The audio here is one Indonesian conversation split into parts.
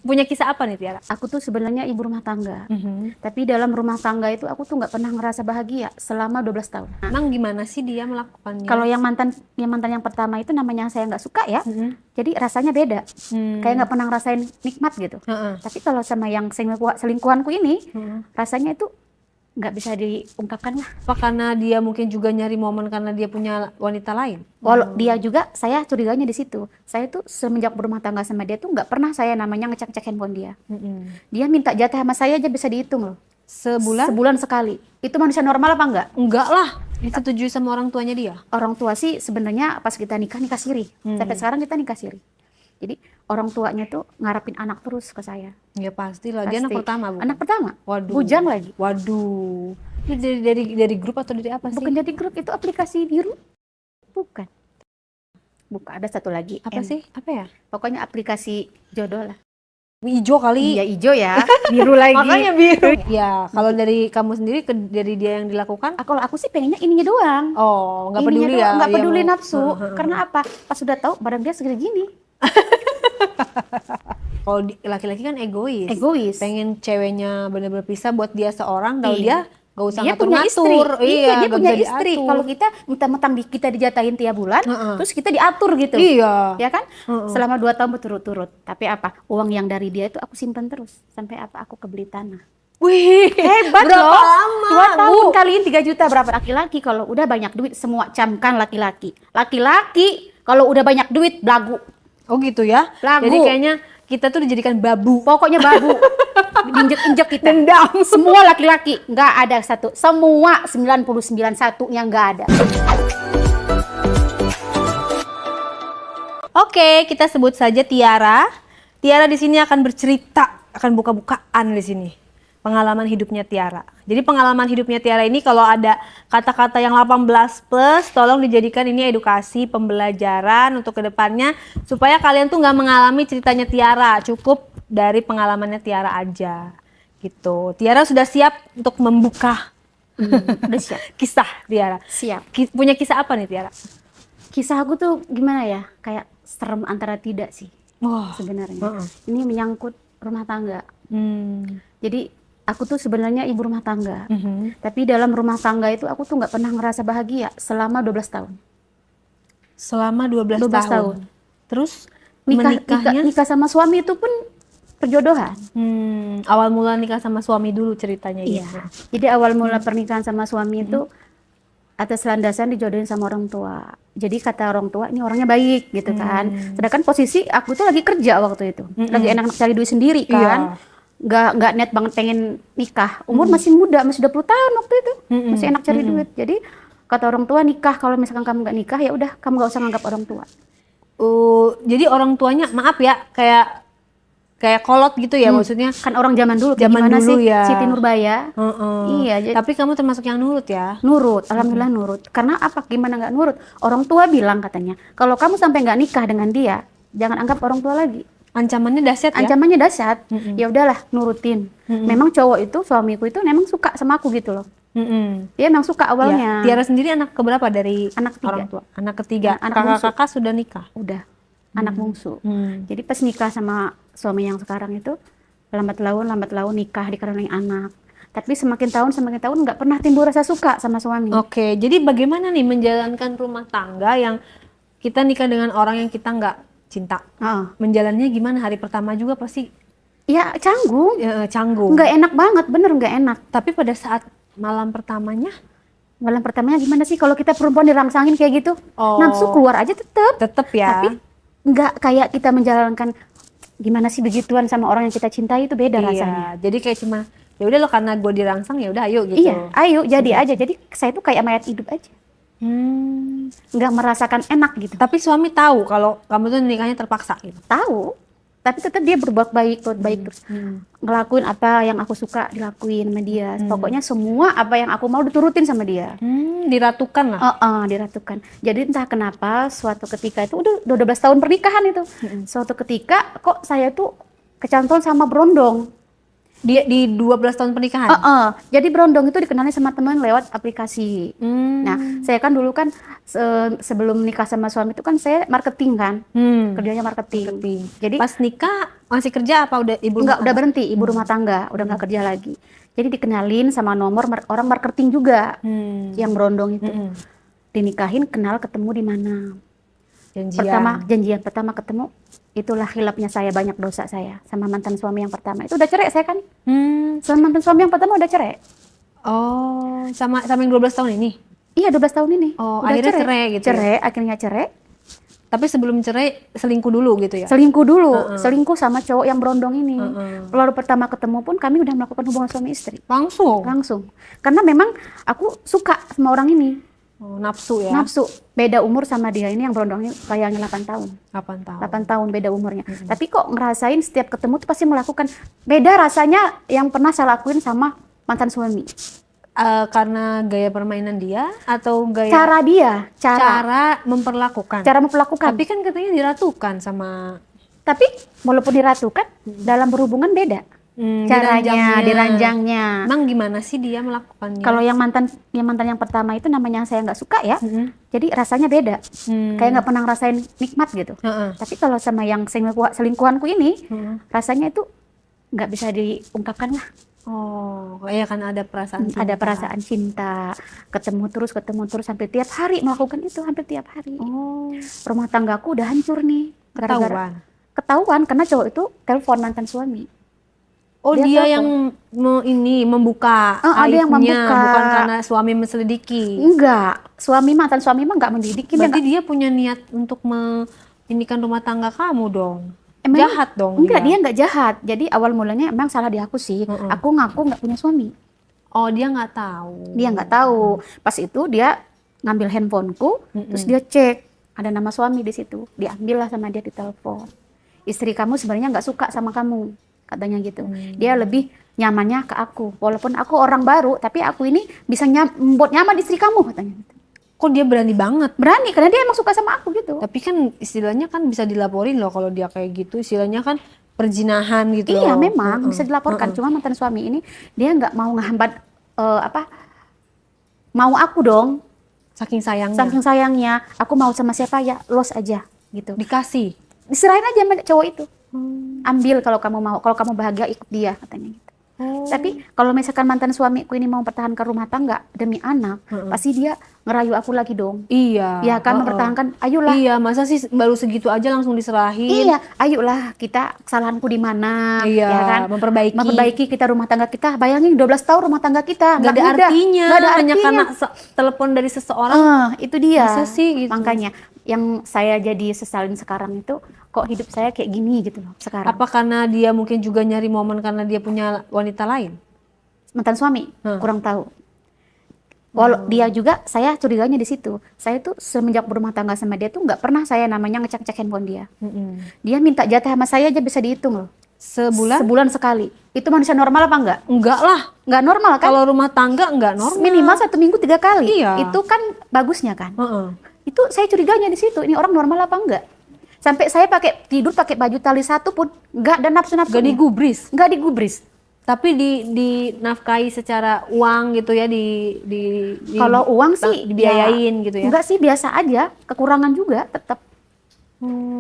Punya kisah apa nih Tiara? Aku tuh sebenarnya ibu rumah tangga. Tapi dalam rumah tangga itu aku tuh nggak pernah ngerasa bahagia selama 12 tahun. Emang gimana sih dia melakukannya? Kalau yang mantan yang pertama itu namanya saya nggak suka ya. Jadi rasanya beda. Kayak nggak pernah ngerasain nikmat gitu. Tapi kalau sama yang selingkuhanku ini, rasanya itu nggak bisa diungkapkan lah. Apa karena dia mungkin juga nyari momen karena dia punya wanita lain? Walau dia juga, saya curiganya di situ. Saya tuh semenjak berumah tangga sama dia tuh nggak pernah saya namanya ngecek-cek handphone dia. Dia minta jatah sama saya aja bisa dihitung loh. Sebulan? Sebulan sekali. Itu manusia normal apa enggak? Enggak lah. Disetujui sama orang tuanya dia? Orang tua sih sebenarnya pas kita nikah siri. Sampai sekarang kita nikah siri. Jadi orang tuanya tuh ngarapin anak terus ke saya. Ya pastilah. Dia anak pertama, bukan? Anak pertama. Waduh. Bujang lagi. Waduh. Itu dari grup atau dari apa sih? Bukan dari grup, itu aplikasi biru. Bukan. Bukan, ada satu lagi. Apa sih? Apa ya? Pokoknya aplikasi jodoh lah. Hijau kali. Iya hijau ya. Biru lagi. Makanya biru. Ya, kalau dari kamu sendiri dari dia yang dilakukan? Kalau aku sih pengennya ininya doang. Oh, nggak peduli doang, ya? nggak peduli Iya, nafsu. Karena apa? Pas sudah tahu barang dia segini gini. Kalau laki-laki kan egois. Egois. Pengen ceweknya bener-bener pisah buat dia seorang, kalau Iya. dia gak usah Dia punya istri. ngatur-ngatur. Iya, dia gak punya bisa istri. diatur. Kalau kita mentang-mentang kita dijatahin tiap bulan, terus kita diatur gitu. Iya. Ya kan? Selama 2 tahun berturut-turut. Tapi apa? Uang yang dari dia itu aku simpan terus sampai apa? Aku kebeli tanah. Wih, Hebat berapa loh. lama, 2 tahun Bu? kaliin 3 juta berapa? Laki-laki kalau udah banyak duit semua camkan laki-laki. Laki-laki kalau udah banyak duit belagu. Oh gitu ya? Lagu. Jadi kayaknya kita tuh dijadikan babu. Pokoknya babu. Injek-injek kita. Dendam. Semua laki-laki, nggak ada satu. Semua 99 satunya nggak ada. Oke, kita sebut saja Tiara. Tiara di sini akan bercerita, akan buka-bukaan di sini. Pengalaman hidupnya Tiara. Jadi pengalaman hidupnya Tiara ini kalau ada kata-kata yang 18 plus, tolong dijadikan ini edukasi, pembelajaran untuk kedepannya. Supaya kalian tuh nggak mengalami ceritanya Tiara, cukup dari pengalamannya Tiara aja. Gitu. Tiara sudah siap untuk membuka Udah siap. kisah Tiara. Siap. Punya kisah apa nih Tiara? Kisah aku tuh gimana ya? Kayak serem antara tidak sih Wah. sebenarnya. Ini menyangkut rumah tangga. Jadi aku tuh sebenarnya ibu rumah tangga. Tapi dalam rumah tangga itu aku tuh nggak pernah ngerasa bahagia selama 12 tahun. Selama 12 tahun. Terus Nikah sama suami itu pun perjodohan. Awal mula nikah sama suami dulu ceritanya. Iya. Gitu. Jadi awal mula pernikahan sama suami itu atas landasan dijodohin sama orang tua. Jadi kata orang tua ini orangnya baik gitu kan. Sedangkan posisi aku tuh lagi kerja waktu itu. Lagi enak cari duit sendiri kan. Nggak niat banget pengen nikah. Umur masih muda, masih 20 tahun waktu itu. Masih enak cari duit. Jadi kata orang tua nikah, kalau misalkan kamu nggak nikah ya udah kamu nggak usah nganggap orang tua. Jadi orang tuanya maaf ya kayak kolot gitu ya maksudnya. Kan orang zaman dulu Zaman gimana dulu sih ya. Siti Nurbaya. Iya, Tapi kamu termasuk yang nurut ya? Nurut, alhamdulillah nurut. Karena apa? Gimana nggak nurut? Orang tua bilang katanya, kalau kamu sampai nggak nikah dengan dia, jangan anggap orang tua lagi. Ancamannya dahsyat ya? Ancamannya dahsyat. Ya udahlah, nurutin. Memang cowok itu, suamiku itu memang suka sama aku gitu loh. Dia memang suka awalnya. Tiara sendiri anak keberapa dari Anak ketiga. orang tua? Anak ketiga. Nah, anak Kakak-kakak sudah nikah? Udah, anak bungsu. Jadi pas nikah sama suami yang sekarang itu, lambat laun nikah dikaruniai anak. Tapi semakin tahun nggak pernah timbul rasa suka sama suami. Oke, jadi bagaimana nih menjalankan rumah tangga yang kita nikah dengan orang yang kita nggak cinta? Menjalannya gimana? Hari pertama juga pasti Ya canggung. Canggung. Nggak enak banget, bener nggak enak. Tapi pada saat malam pertamanya gimana sih kalau kita perempuan dirangsangin kayak gitu? Nafsu keluar aja tetep ya. Tapi nggak kayak kita menjalankan gimana sih begituan sama orang yang kita cintai, itu beda rasanya. Jadi kayak cuma ya udah lo karena gue dirangsang ya udah ayo gitu. Iya, ayo jadi aja. Jadi saya tuh kayak mayat hidup aja. Nggak merasakan enak gitu. Tapi suami tahu kalau kamu tuh nikahnya terpaksa gitu. Tahu. Tapi tetap dia berbuat baik terus. Ngelakuin apa yang aku suka dilakuin sama dia. Pokoknya semua apa yang aku mau diturutin sama dia. Diratukan lah. Diratukan. Jadi entah kenapa suatu ketika itu udah 12 tahun pernikahan itu. Suatu ketika kok saya tuh kecantol sama berondong. Di 12 tahun pernikahan? Jadi Brondong itu dikenalnya sama teman lewat aplikasi. Nah, saya kan dulu kan sebelum nikah sama suami itu kan saya marketing kan, kerjanya marketing. Jadi Pas nikah masih kerja apa udah ibu enggak, rumah udah tangga? berhenti, ibu rumah tangga, udah nggak kerja lagi. Jadi dikenalin sama nomor orang marketing juga, yang Brondong itu. Dinikahin, kenal, ketemu di mana. Janjian pertama ketemu, itulah khilafnya saya, banyak dosa saya sama mantan suami yang pertama. Itu udah cerai saya kan? Sama mantan suami yang pertama udah cerai. Oh, sama yang 12 tahun ini? Iya, 12 tahun ini. Oh, udah akhirnya cerai gitu ya? Cerai, akhirnya cerai. Tapi sebelum cerai selingkuh dulu gitu ya? Selingkuh dulu, selingkuh sama cowok yang Brondong ini. Lalu pertama ketemu pun kami udah melakukan hubungan suami istri. Langsung. Karena memang aku suka sama orang ini. Oh, nafsu ya? Nafsu. Beda umur sama dia ini yang Brondong ini kayaknya 8 tahun. 8 tahun. 8 tahun beda umurnya. Tapi kok ngerasain setiap ketemu tuh pasti melakukan. Beda rasanya yang pernah saya lakuin sama mantan suami. Karena gaya permainan dia atau gaya Cara dia, cara memperlakukan. cara memperlakukan. Tapi kan katanya diratukan sama Tapi walaupun diratukan, dalam berhubungan beda. Caranya, diranjangnya. Emang gimana sih dia melakukannya? Kalau yang mantan yang pertama itu namanya yang saya nggak suka ya. Jadi rasanya beda. Kayak nggak pernah ngerasain nikmat gitu. Tapi kalau sama yang selingkuhanku ini, rasanya itu nggak bisa diungkapkan lah. Oh, ya kan ada perasaan cinta. Ada perasaan cinta, ketemu terus sampai tiap hari melakukan itu, hampir tiap hari. Oh, Rumah tanggaku udah hancur nih. ketahuan Karena cowok itu telepon mantan suami. Oh, dia yang membuka ada yang aibnya, membuka. bukan karena suami menselidiki. Enggak, mantan suami mah nggak mendidik. Berarti dia punya niat untuk inikan rumah tangga kamu dong. Emang Jahat dong. Enggak, dia nggak jahat. Jadi awal mulanya emang salah di aku sih. Aku ngaku nggak punya suami. Oh, dia nggak tahu. Dia nggak tahu. Pas itu dia ngambil handphoneku, terus dia cek ada nama suami di situ. Diambil lah sama dia di telepon. Istri kamu sebenarnya nggak suka sama kamu, katanya gitu. Dia lebih nyamannya ke aku. Walaupun aku orang baru, tapi aku ini bisa membuat nyaman istri kamu, katanya gitu. Kok dia berani banget? Berani, karena dia emang suka sama aku gitu. Tapi kan istilahnya kan bisa dilaporin loh kalau dia kayak gitu. Istilahnya kan perzinahan gitu Iya, loh. memang bisa dilaporkan. Cuma mantan suami ini dia nggak mau ngehambat mau aku dong. Saking sayangnya. Saking sayangnya, aku mau sama siapa ya los aja gitu. Dikasih. Diserahin aja sama cowok itu. Ambil kalau kamu mau, kalau kamu bahagia ikut dia, katanya gitu. Tapi kalau misalkan mantan suamiku ini mau mempertahankan rumah tangga demi anak, pasti dia ngerayu aku lagi dong. Iya. Ya kan, mempertahankan, ayolah. Iya, masa sih baru segitu aja langsung diserahin? Iya, ayolah kita kesalahanku di mana, Iya, ya kan? memperbaiki Kita rumah tangga kita. Bayangin 12 tahun rumah tangga kita. Nggak ada mudah. artinya. Nggak ada Hanya artinya. karena telepon dari seseorang. Itu dia. Masa sih gitu? Makanya yang saya jadi sesalin sekarang itu, kok hidup saya kayak gini gitu loh sekarang. Apa karena dia mungkin juga nyari momen karena dia punya wanita lain? Mantan suami, kurang tahu. Walau dia juga, saya curiganya di situ. Saya tuh semenjak berumah tangga sama dia tuh nggak pernah saya namanya ngecek handphone dia. Dia minta jatah sama saya aja bisa dihitung loh. Sebulan sekali. Itu manusia normal apa enggak? Enggak lah. Nggak normal kan? Kalau rumah tangga enggak normal. Minimal 1 minggu 3 kali. Iya. Itu kan bagusnya kan? Itu saya curiganya di situ. Ini orang normal apa enggak? Sampai saya tidur pakai baju tali satu pun enggak ada nafsu-nafsu. Enggak digubris. Enggak digubris. Tapi dinafkahi secara uang gitu ya, kalau uang sih dibiayain gitu ya. Enggak sih, biasa aja, kekurangan juga tetap.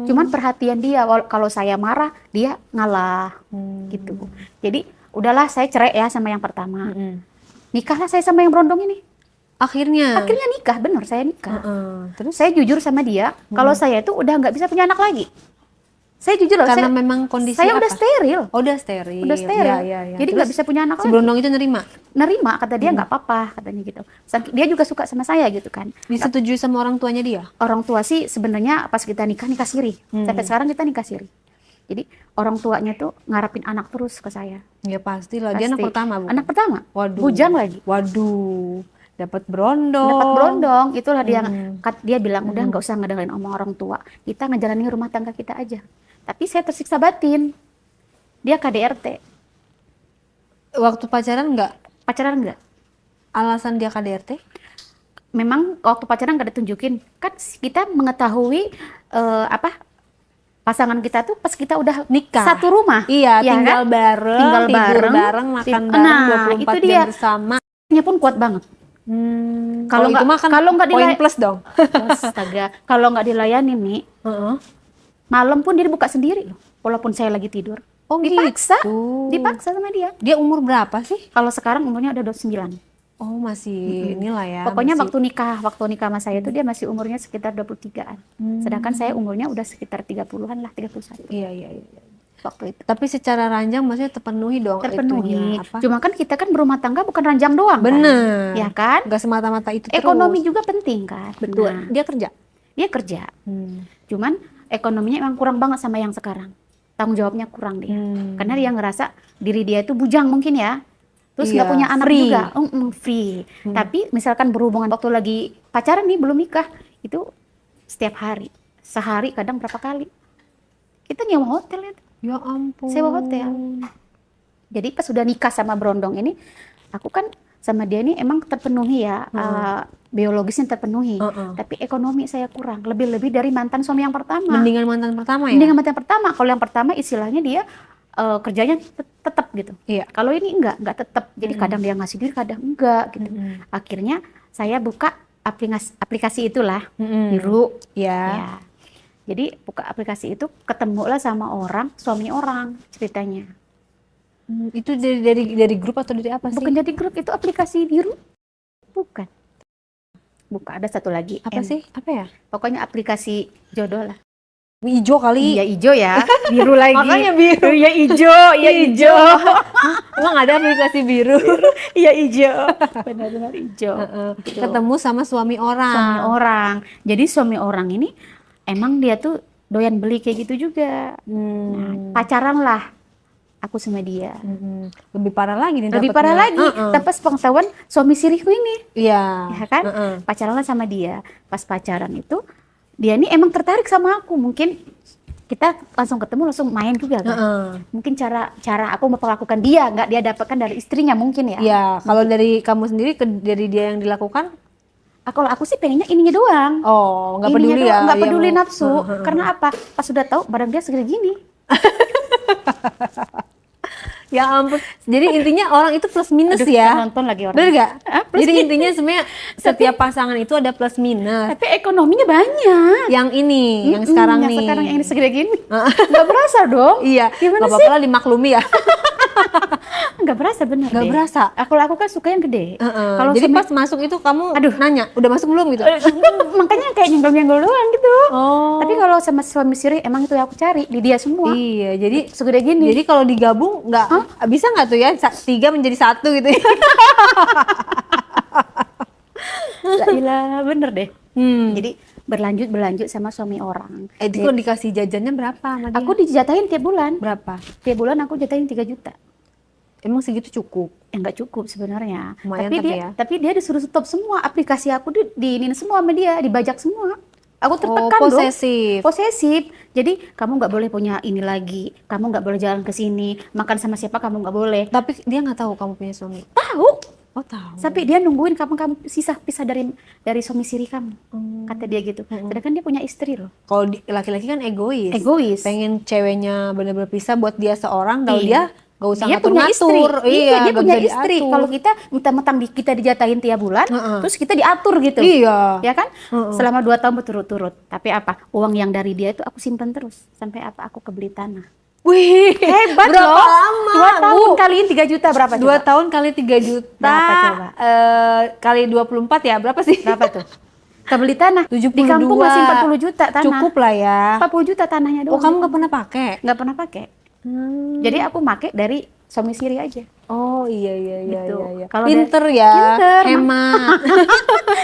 Cuman perhatian dia, kalau saya marah dia ngalah gitu. Jadi udahlah, saya cerai ya sama yang pertama. Nikahlah saya sama yang Brondong ini. Akhirnya nikah, bener saya nikah. Terus saya jujur sama dia, kalau saya itu udah nggak bisa punya anak lagi. Saya jujur loh, karena memang kondisi saya apa? udah steril. Oh, udah steril. Ya. Jadi nggak bisa punya anak si lagi. Brondong itu nerima, kata dia nggak apa-apa, katanya gitu. Dia juga suka sama saya gitu kan. Disetujui sama orang tuanya dia? Orang tua sih sebenarnya pas kita nikah siri. Sampai sekarang kita nikah siri. Jadi orang tuanya tuh ngarepin anak terus ke saya. Ya pastilah. Dia anak pertama, bukan? Anak pertama. Waduh. Bujang lagi. Waduh. Dapat Brondong. Itulah dia bilang udah nggak usah ngedengerin omong orang tua. Kita ngejalanin rumah tangga kita aja. Tapi saya tersiksa batin. Dia KDRT. Waktu pacaran enggak? Pacaran enggak. Alasan dia KDRT? Memang waktu pacaran enggak ditunjukin. Kan kita mengetahui pasangan kita tuh pas kita udah Nikah. satu rumah. Iya, ya tinggal kan? bareng, Tinggal tidur bareng, bareng, makan nah, bareng, itu 24 dia. jam bersama. Nya pun kuat banget. Kalau itu mah kan kalau nggak poin plus dong. Astaga, kalau nggak dilayani nih, malam pun dia buka sendiri loh. Walaupun saya lagi tidur. Oh Dipaksa, gitu. dipaksa sama dia. Dia umur berapa sih? Kalau sekarang umurnya udah 29. Oh masih inilah ya. Pokoknya masih... waktu nikah sama saya itu dia masih umurnya sekitar 23-an. Sedangkan saya umurnya udah sekitar 30-an lah, 31. Iya. Waktu itu. Tapi secara ranjang maksudnya terpenuhi dong. Terpenuhi. Itunya, apa? Cuma kan kita kan berumah tangga bukan ranjang doang. Bener. Kan? Ya kan? Gak semata-mata itu Ekonomi terus. juga penting kan. Betul. Nah, Dia kerja. dia kerja. Cuman ekonominya emang kurang banget sama yang sekarang. Tanggung jawabnya kurang dia. Karena dia ngerasa diri dia itu bujang mungkin ya. Terus nggak Iya, punya anak free. juga. Free. Tapi misalkan berhubungan waktu lagi pacaran nih belum nikah, itu setiap hari. Sehari kadang berapa kali. Kita nyewa hotel itu. Ya ampun. Sewa hotel. Jadi pas sudah nikah sama Brondong ini, aku kan sama dia ini emang terpenuhi ya, biologisnya terpenuhi. Tapi ekonomi saya kurang, lebih-lebih dari mantan suami yang pertama. Mendingan mantan pertama ya? Mendingan mantan pertama. Kalau yang pertama istilahnya dia kerjanya tetap gitu. Iya. Kalau ini enggak tetap. Jadi kadang dia ngasih duit, kadang enggak gitu. Akhirnya saya buka aplikasi itulah, Biru. Iya. Ya. Jadi buka aplikasi itu ketemulah sama orang, suami orang ceritanya. Itu dari grup atau dari apa sih? Bukan jadi grup, itu aplikasi Biru. Bukan. Bukan, ada satu lagi. Apa sih? Apa ya? Pokoknya aplikasi jodoh lah. Hijau kali. Iya hijau ya, biru lagi. Makanya biru. Iya hijau, iya hijau. Emang ada aplikasi biru? Iya hijau. Benar-benar hijau. Gitu. Ketemu sama suami orang. Suami orang. Jadi suami orang ini emang dia tuh doyan beli kayak gitu juga. Nah, pacaran lah aku sama dia. Lebih parah lagi nih Lebih dapetnya. parah lagi. Tanpa pengetahuan suami siriku ini. Iya. Ya kan? Pacaran lah sama dia. Pas pacaran itu dia ini emang tertarik sama aku. Mungkin kita langsung ketemu, langsung main juga kan. Mungkin cara aku memperlakukan dia nggak dia dapatkan dari istrinya mungkin ya. Iya, kalau dari kamu sendiri dari dia yang dilakukan? Kalau aku sih pengennya ininya doang. Oh, nggak Ininya peduli doang, ya? nggak dia peduli mau- nafsu. Karena apa? Pas sudah tahu badan dia segede gini. Ya ampun. Jadi intinya orang itu plus minus Aduh, ya. nonton lagi orang. Bener gak? Plus Jadi minus. intinya sebenarnya setiap pasangan itu ada plus minus. Tapi ekonominya banyak. Yang ini, yang sekarang yang nih. sekarang yang ini segede gini. Nggak berasa dong. Iya, Gimana nggak apa-apa lah dimaklumi ya. Nggak berasa bener Nggak deh. berasa. Aku kan suka yang gede. Kalau Jadi sama- pas masuk itu kamu nanya, udah masuk belum gitu? makanya kayak nyenggol-nyenggol doang gitu. Oh. Tapi kalau sama suami siri emang itu yang aku cari di dia semua. Iya, jadi Segede gini. jadi kalau digabung nggak bisa nggak tuh ya 3 menjadi 1 gitu ya? Gila, bener deh. Jadi berlanjut sama suami orang. Itu kalau dikasih jajannya berapa sama dia? Aku dijatahin tiap bulan. berapa? Tiap bulan aku jatahin 3 juta. Emang segitu cukup? Nggak cukup sebenarnya. Lumayan Tapi tapi dia ya. tapi dia disuruh stop semua aplikasi aku diinin semua sama dia, dibajak semua. Aku tertekan dong. posesif. Posesif. Jadi kamu nggak boleh punya ini lagi. Kamu nggak boleh jalan ke sini. Makan sama siapa kamu nggak boleh. Tapi dia nggak tahu kamu punya suami. Tahu. Oh tahu. Sampai dia nungguin kamu pisah dari suami siri kamu. Kata dia gitu. Sedangkan dia punya istri loh. Kalau laki-laki kan egois. Egois. Pengen ceweknya bener-bener pisah buat dia seorang, tahu dia nggak usah Dia punya istri. ngatur-ngatur. Iya, dia nggak punya bisa istri. diatur. Kalau kita mentang-mentang kita dijatahin tiap bulan, terus kita diatur gitu. Iya. Ya kan? Selama 2 tahun berturut-turut. Tapi apa? Uang yang dari dia itu aku simpan terus sampai apa? Aku kebeli tanah. Wih, Hebat berapa loh. lama? 2 tahun Bu? kaliin 3 juta berapa 2 coba? tahun kali 3 juta. Berapa coba? Kali 24 ya, berapa sih? Berapa tuh? Kebeli tanah. 72. Di kampung masih 40 juta tanah. Cukup lah ya. 40 juta tanahnya doang. Oh, kamu nggak pernah pakai? Nggak pernah pakai. Jadi aku pakai dari suami siri aja. Oh iya Gitu. iya. Kalau Pinter ya, Pinter. hemat.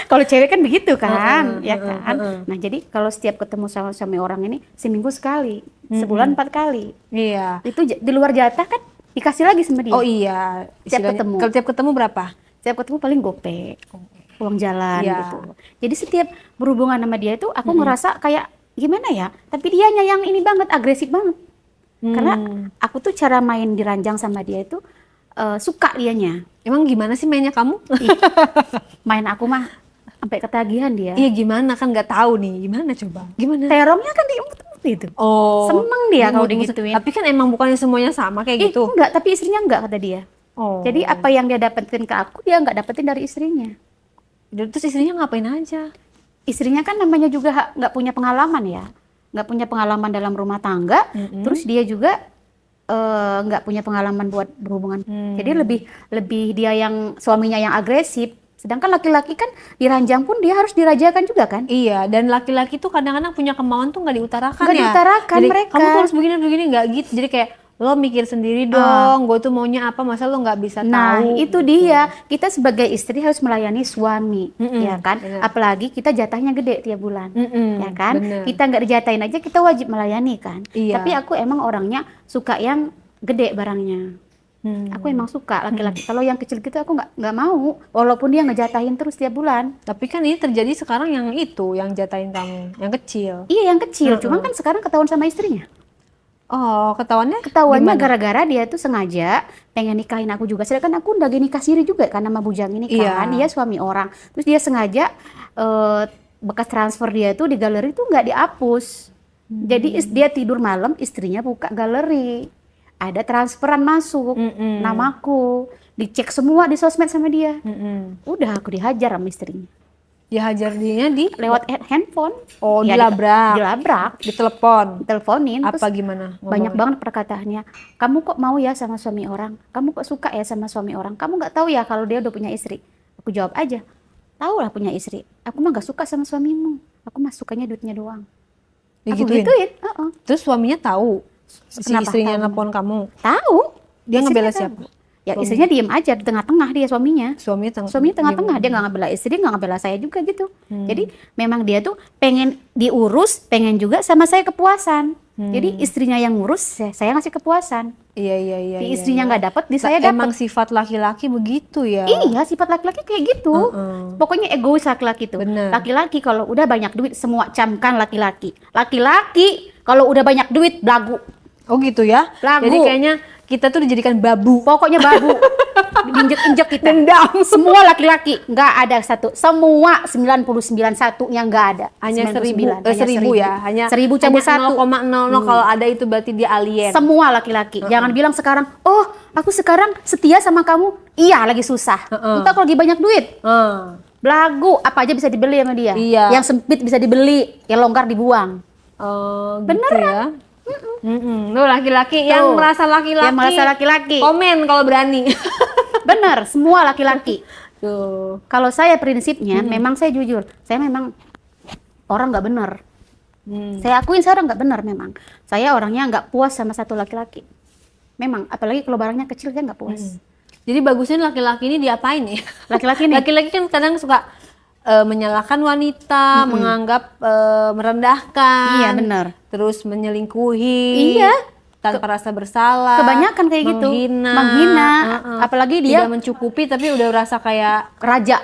Kalau cewek kan begitu kan, ya kan. Nah jadi kalau setiap ketemu sama suami orang ini seminggu sekali, sebulan 4 kali. Iya. Itu di luar jatah kan dikasih lagi sama dia. Oh iya. Tiap Istilahnya- ketemu. Kalau tiap ketemu berapa? Setiap ketemu paling gopek, uang jalan Iya. gitu. Jadi setiap berhubungan sama dia itu aku ngerasa kayak gimana ya? Tapi dianya yang ini banget, agresif banget. Karena aku tuh cara main di ranjang sama dia itu suka dianya. Emang gimana sih mainnya kamu? Ih, main aku mah sampai ketagihan dia. Iya gimana kan nggak tahu nih. Gimana coba? Gimana? Terongnya kan diumpet-umpet. itu. Oh. Seneng dia kalau Imut-imut. digituin. Tapi kan emang bukannya semuanya sama kayak gitu. Enggak, tapi istrinya enggak kata dia. Oh. Jadi apa yang dia dapetin ke aku, dia enggak dapetin dari istrinya. Terus istrinya ngapain aja? Istrinya kan namanya juga nggak punya pengalaman ya. Nggak punya pengalaman dalam rumah tangga. Terus dia juga nggak punya pengalaman buat berhubungan. Jadi lebih dia yang suaminya yang agresif. Sedangkan laki-laki kan diranjang pun dia harus dirajakan juga kan? Iya, dan laki-laki tuh kadang-kadang punya kemauan tuh nggak diutarakan Nggak ya. diutarakan Jadi, mereka. kamu tuh harus begini nggak gitu. Jadi kayak lo mikir sendiri dong, gue tuh maunya apa, masa lo nggak bisa Nah, tahu. itu dia. Kita sebagai istri harus melayani suami, ya kan? bener. Apalagi kita jatahnya gede tiap bulan, ya kan? bener. Kita nggak dijatahin aja, kita wajib melayani kan? Iya. Tapi aku emang orangnya suka yang gede barangnya. Aku emang suka laki-laki. Kalau yang kecil gitu aku nggak mau, walaupun dia ngejatahin terus tiap bulan. Tapi kan ini terjadi sekarang yang itu, yang jatahin kamu, yang kecil. Iya, yang kecil. Cuman kan sekarang ketahuan sama istrinya. Oh, ketahuannya? Ketahuannya gimana? gara-gara dia tuh sengaja pengen nikahin aku juga. Sedangkan aku udah nikah siri juga kan sama bujang ini kan. Iya. Dia suami orang. Terus dia sengaja bekas transfer dia tuh di galeri tuh nggak dihapus. Jadi dia tidur malam, istrinya buka galeri. Ada transferan masuk namaku. Dicek semua di sosmed sama dia. Udah aku dihajar sama istrinya. Dihajar dia di? Lewat handphone. Oh, Ya, dilabrak. Dilabrak. Ditelepon. Teleponin. Apa Terus gimana? banyak banget perkataannya. Kamu kok mau ya sama suami orang? Kamu kok suka ya sama suami orang? Kamu nggak tahu ya kalau dia udah punya istri? Aku jawab aja, tahu lah punya istri. Aku mah nggak suka sama suamimu. Aku mah sukanya duitnya doang. Aku Digituin? gituin. Terus suaminya tahu si Kenapa istrinya tahu? nelpon kamu? Tahu. Dia Istrinya ngebela tahu. siapa? Ya istrinya diem aja di tengah-tengah dia suaminya. Suaminya Tengah-tengah, dia nggak ngebela istri, nggak ngebela saya juga gitu. Jadi memang dia tuh pengen diurus, pengen juga sama saya kepuasan. Jadi istrinya yang ngurus, saya ngasih kepuasan. Iya. Di istrinya nggak dapet, di saya Emang dapet. sifat laki-laki begitu ya? Iya, sifat laki-laki kayak gitu. Pokoknya egois laki-laki tuh. Bener. Laki-laki kalau udah banyak duit semua camkan laki-laki. Laki-laki kalau udah banyak duit belagu. Oh gitu ya? Lagu. Jadi kayaknya kita tuh dijadikan babu. Pokoknya babu. Diinjek-injek kita. Dendam. Semua laki-laki, nggak ada satu. Semua 99 satunya nggak ada. Hanya 99, seribu ya? Hanya 1000 cabut satu. 0,00 kalau ada itu berarti dia alien. Semua laki-laki. Jangan bilang sekarang, oh aku sekarang setia sama kamu. Iya lagi susah. Entah kalau lagi banyak duit. Belagu, apa aja bisa dibeli sama dia. Iya. Yang sempit bisa dibeli, yang longgar dibuang. Gitu Beneran. ya? Lu laki-laki yang merasa laki-laki. Yang merasa laki-laki. Komen kalau berani. Bener, semua laki-laki. Tuh. Kalau saya prinsipnya, memang saya jujur, saya memang orang nggak bener. Saya akuin saya orang nggak bener memang. Saya orangnya nggak puas sama satu laki-laki. Memang, apalagi kalau barangnya kecil saya nggak puas. Jadi bagusnya laki-laki ini diapain ya? Laki-laki nih, Laki-laki kan kadang suka menyalahkan wanita, menganggap merendahkan. Iya, benar. Terus menyelingkuhi. Iya. Tanpa rasa bersalah. Kebanyakan kayak gitu. Menghina. Apalagi dia tidak mencukupi tapi udah rasa kayak raja,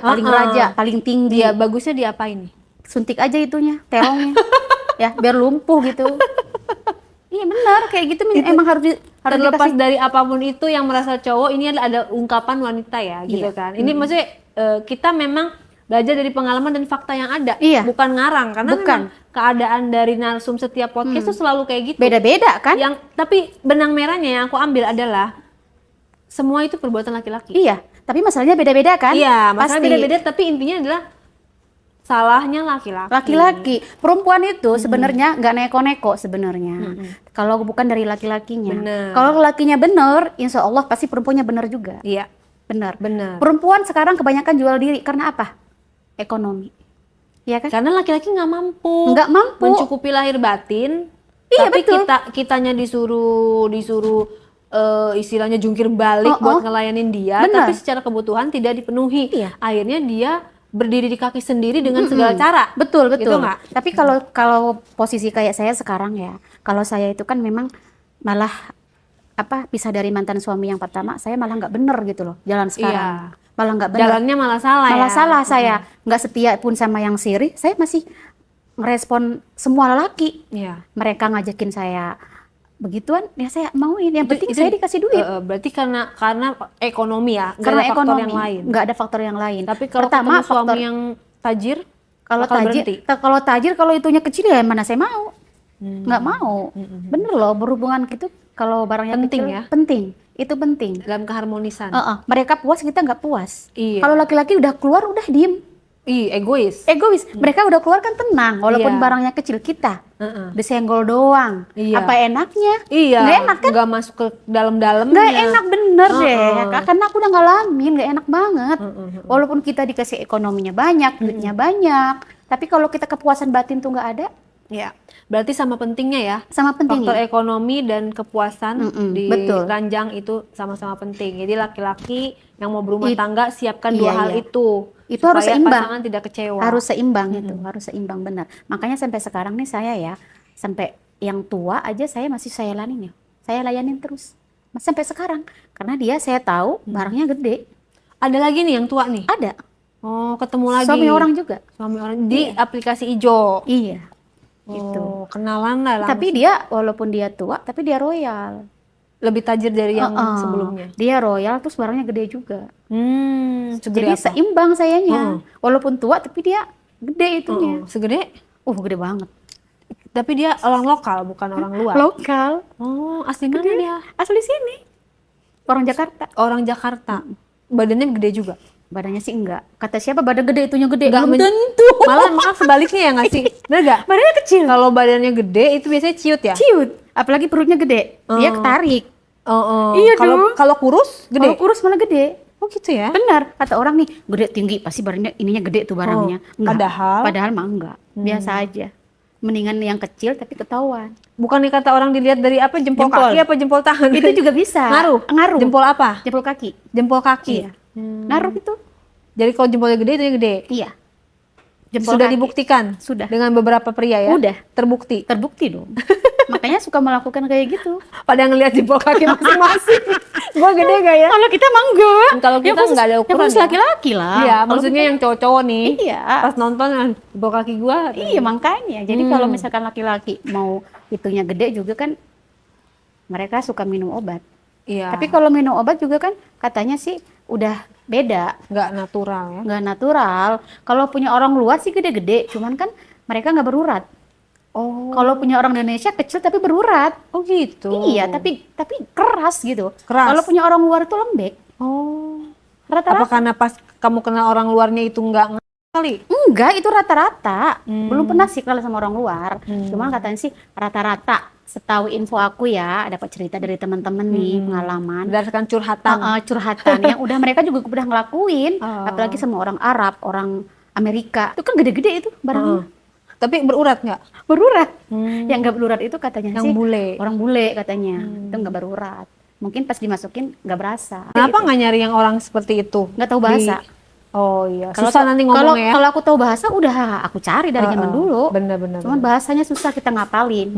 paling tinggi. dia bagusnya diapain nih? Suntik aja itunya, terongnya. Ya, biar lumpuh gitu. Iya benar, kayak gitu emang harus Terlepas dikasih. dari apapun itu yang merasa cowok ini ada ungkapan wanita ya gitu Iya. kan. Ini maksudnya kita memang belajar dari pengalaman dan fakta yang ada, Iya. bukan ngarang karena Bukan. memang keadaan dari narsum setiap podcast tuh selalu kayak gitu. Beda-beda kan? Tapi benang merahnya yang aku ambil adalah semua itu perbuatan laki-laki. Iya, tapi masalahnya beda-beda kan? Iya, masalah Pasti. beda-beda tapi intinya adalah salahnya laki-laki. Laki-laki, perempuan itu sebenarnya nggak neko-neko sebenarnya. Kalau bukan dari laki-lakinya. Bener. Kalau lakinya bener, insya Allah pasti perempuannya bener juga. Iya, Bener. benar. Perempuan sekarang kebanyakan jual diri karena apa? Ekonomi. Iya kan? Karena laki-laki nggak mampu. Nggak mampu. Mencukupi lahir batin. Iya, tapi betul. kitanya disuruh istilahnya jungkir balik buat ngelayanin dia, Benar. tapi secara kebutuhan tidak dipenuhi. Iya. Akhirnya dia berdiri di kaki sendiri dengan segala cara. Betul, Gitu betul. nggak? Tapi kalau posisi kayak saya sekarang ya, kalau saya itu kan memang malah pisah dari mantan suami yang pertama, saya malah nggak bener gitu loh jalan sekarang. Iya. Malah nggak bener. Jalannya malah salah ya. Malah salah saya. Nggak setia pun sama yang siri, saya masih ngerespon semua lelaki. Iya. Mereka ngajakin saya begituan, ya saya mauin. Yang penting saya dikasih duit. Berarti karena ekonomi ya, nggak Karena ada faktor ekonomi, yang lain. nggak ada faktor yang lain. Tapi kalau pertama ketemu suami faktor yang tajir, kalau bakal tajir, berhenti. kalau itunya kecil ya mana saya mau. nggak mau. Bener loh, berhubungan gitu kalau barangnya Penting kecil, ya? penting. Itu penting. Dalam keharmonisan. Mereka puas, kita nggak puas. Iya. Kalau laki-laki udah keluar udah diem, Egois. egois. Mereka udah keluar kan tenang, walaupun Iya. barangnya kecil, kita disenggol doang. Iya. Apa enaknya? Iya. Nggak enak kan? Nggak masuk ke dalam-dalamnya. Nggak enak bener deh, karena aku udah ngalamin, nggak enak banget. Walaupun kita dikasih ekonominya banyak, duitnya banyak, tapi kalau kita kepuasan batin tuh nggak ada, Ya. Berarti sama pentingnya ya. sama Faktor pentingnya. ekonomi dan kepuasan di betul. ranjang itu sama-sama penting. Jadi laki-laki yang mau berumah It- tangga siapkan iya, dua hal iya. itu. Itu harus supaya seimbang. pasangan tidak kecewa. Harus seimbang itu, harus seimbang benar. Makanya sampai sekarang nih saya ya, sampai yang tua aja saya masih saya layanin ya. Saya layanin terus. Masih sampai sekarang. Karena dia saya tahu barangnya gede. Ada lagi nih yang tua nih. Ada. Oh, ketemu lagi. Suami orang juga. Suami orang di aplikasi ijo. Iya. Gitu. Oh, kenalan lah langsung. Tapi dia walaupun dia tua, tapi dia royal. Lebih tajir dari yang Heeh. sebelumnya. Dia royal terus barangnya gede juga. Segede Jadi apa? seimbang sayanya. Walaupun tua tapi dia gede itunya. Segede? Gede banget. Tapi dia orang lokal, bukan orang luar. Lokal. Oh, asli mana dia? Asli sini. Orang Jakarta. Orang Jakarta. Badannya gede juga. Badannya sih enggak. Kata siapa badan gede itunya gede? Nggak Belum men- tentu. Malah sebaliknya ya nggak sih? Bener nggak? Badannya kecil. Kalau badannya gede itu biasanya ciut ya? Ciut. Apalagi perutnya gede. Dia ketarik. Iya Iya Kalau dong. kalau kurus gede. Kalau kurus malah gede. Oh gitu ya? Benar. Kata orang nih gede tinggi pasti badannya ininya gede tuh barangnya. Enggak. Padahal mah enggak. Biasa aja. Mendingan yang kecil tapi ketahuan. Bukan nih kata orang dilihat dari apa jempol, Jempol. kaki apa jempol tangan? Itu juga bisa. Ngaruh. Jempol apa? Jempol kaki. Jempol kaki. Iya. Ngaruh itu. Jadi kalau jempolnya gede itu gede. Iya. Jempol Sudah kaki. dibuktikan? Sudah. Dengan beberapa pria ya? Udah. Terbukti. Terbukti dong. Makanya suka melakukan kayak gitu. Pada ngelihat jempol kaki masing-masing. Gua gede gak ya? Kalau kita mah enggak. Kalau kita nggak ada ukuran Yang khusus ya? laki-laki lah. Iya, Kalau maksudnya yang cowok-cowok nih. Iya. Pas nonton jempol kaki gua. Iya makanya. Jadi kalau misalkan laki-laki mau itunya gede juga kan mereka suka minum obat. Iya. Tapi kalau minum obat juga kan katanya sih udah beda, nggak natural ya? nggak natural. Kalau punya orang luar sih gede-gede, cuman kan mereka nggak berurat. Oh. Kalau punya orang Indonesia kecil tapi berurat. Oh gitu. Iya, tapi keras gitu. Keras. Kalau punya orang luar itu lembek. Oh. Apa Rata-rata karena pas kamu kenal orang luarnya itu nggak kali? enggak, itu rata-rata. Belum pernah sih kalau sama orang luar. Cuman katanya sih rata-rata. Setahu info aku ya, dapat cerita dari teman-teman nih, pengalaman. Berdasarkan curhatan. Curhatan yang udah mereka juga udah ngelakuin, apalagi sama orang Arab, orang Amerika. Itu kan gede-gede itu barangnya. Tapi berurat nggak? Berurat. Yang nggak berurat itu katanya Yang sih bule. orang bule katanya. Itu nggak berurat. Mungkin pas dimasukin nggak berasa. Kenapa nggak nyari yang orang seperti itu? Nggak tahu bahasa. Oh iya. Kalau Susah nanti kalau ngomongnya ya. kalau aku tahu bahasa udah aku cari dari zaman dulu. Bener-bener. Cuman bahasanya susah kita ngapalin.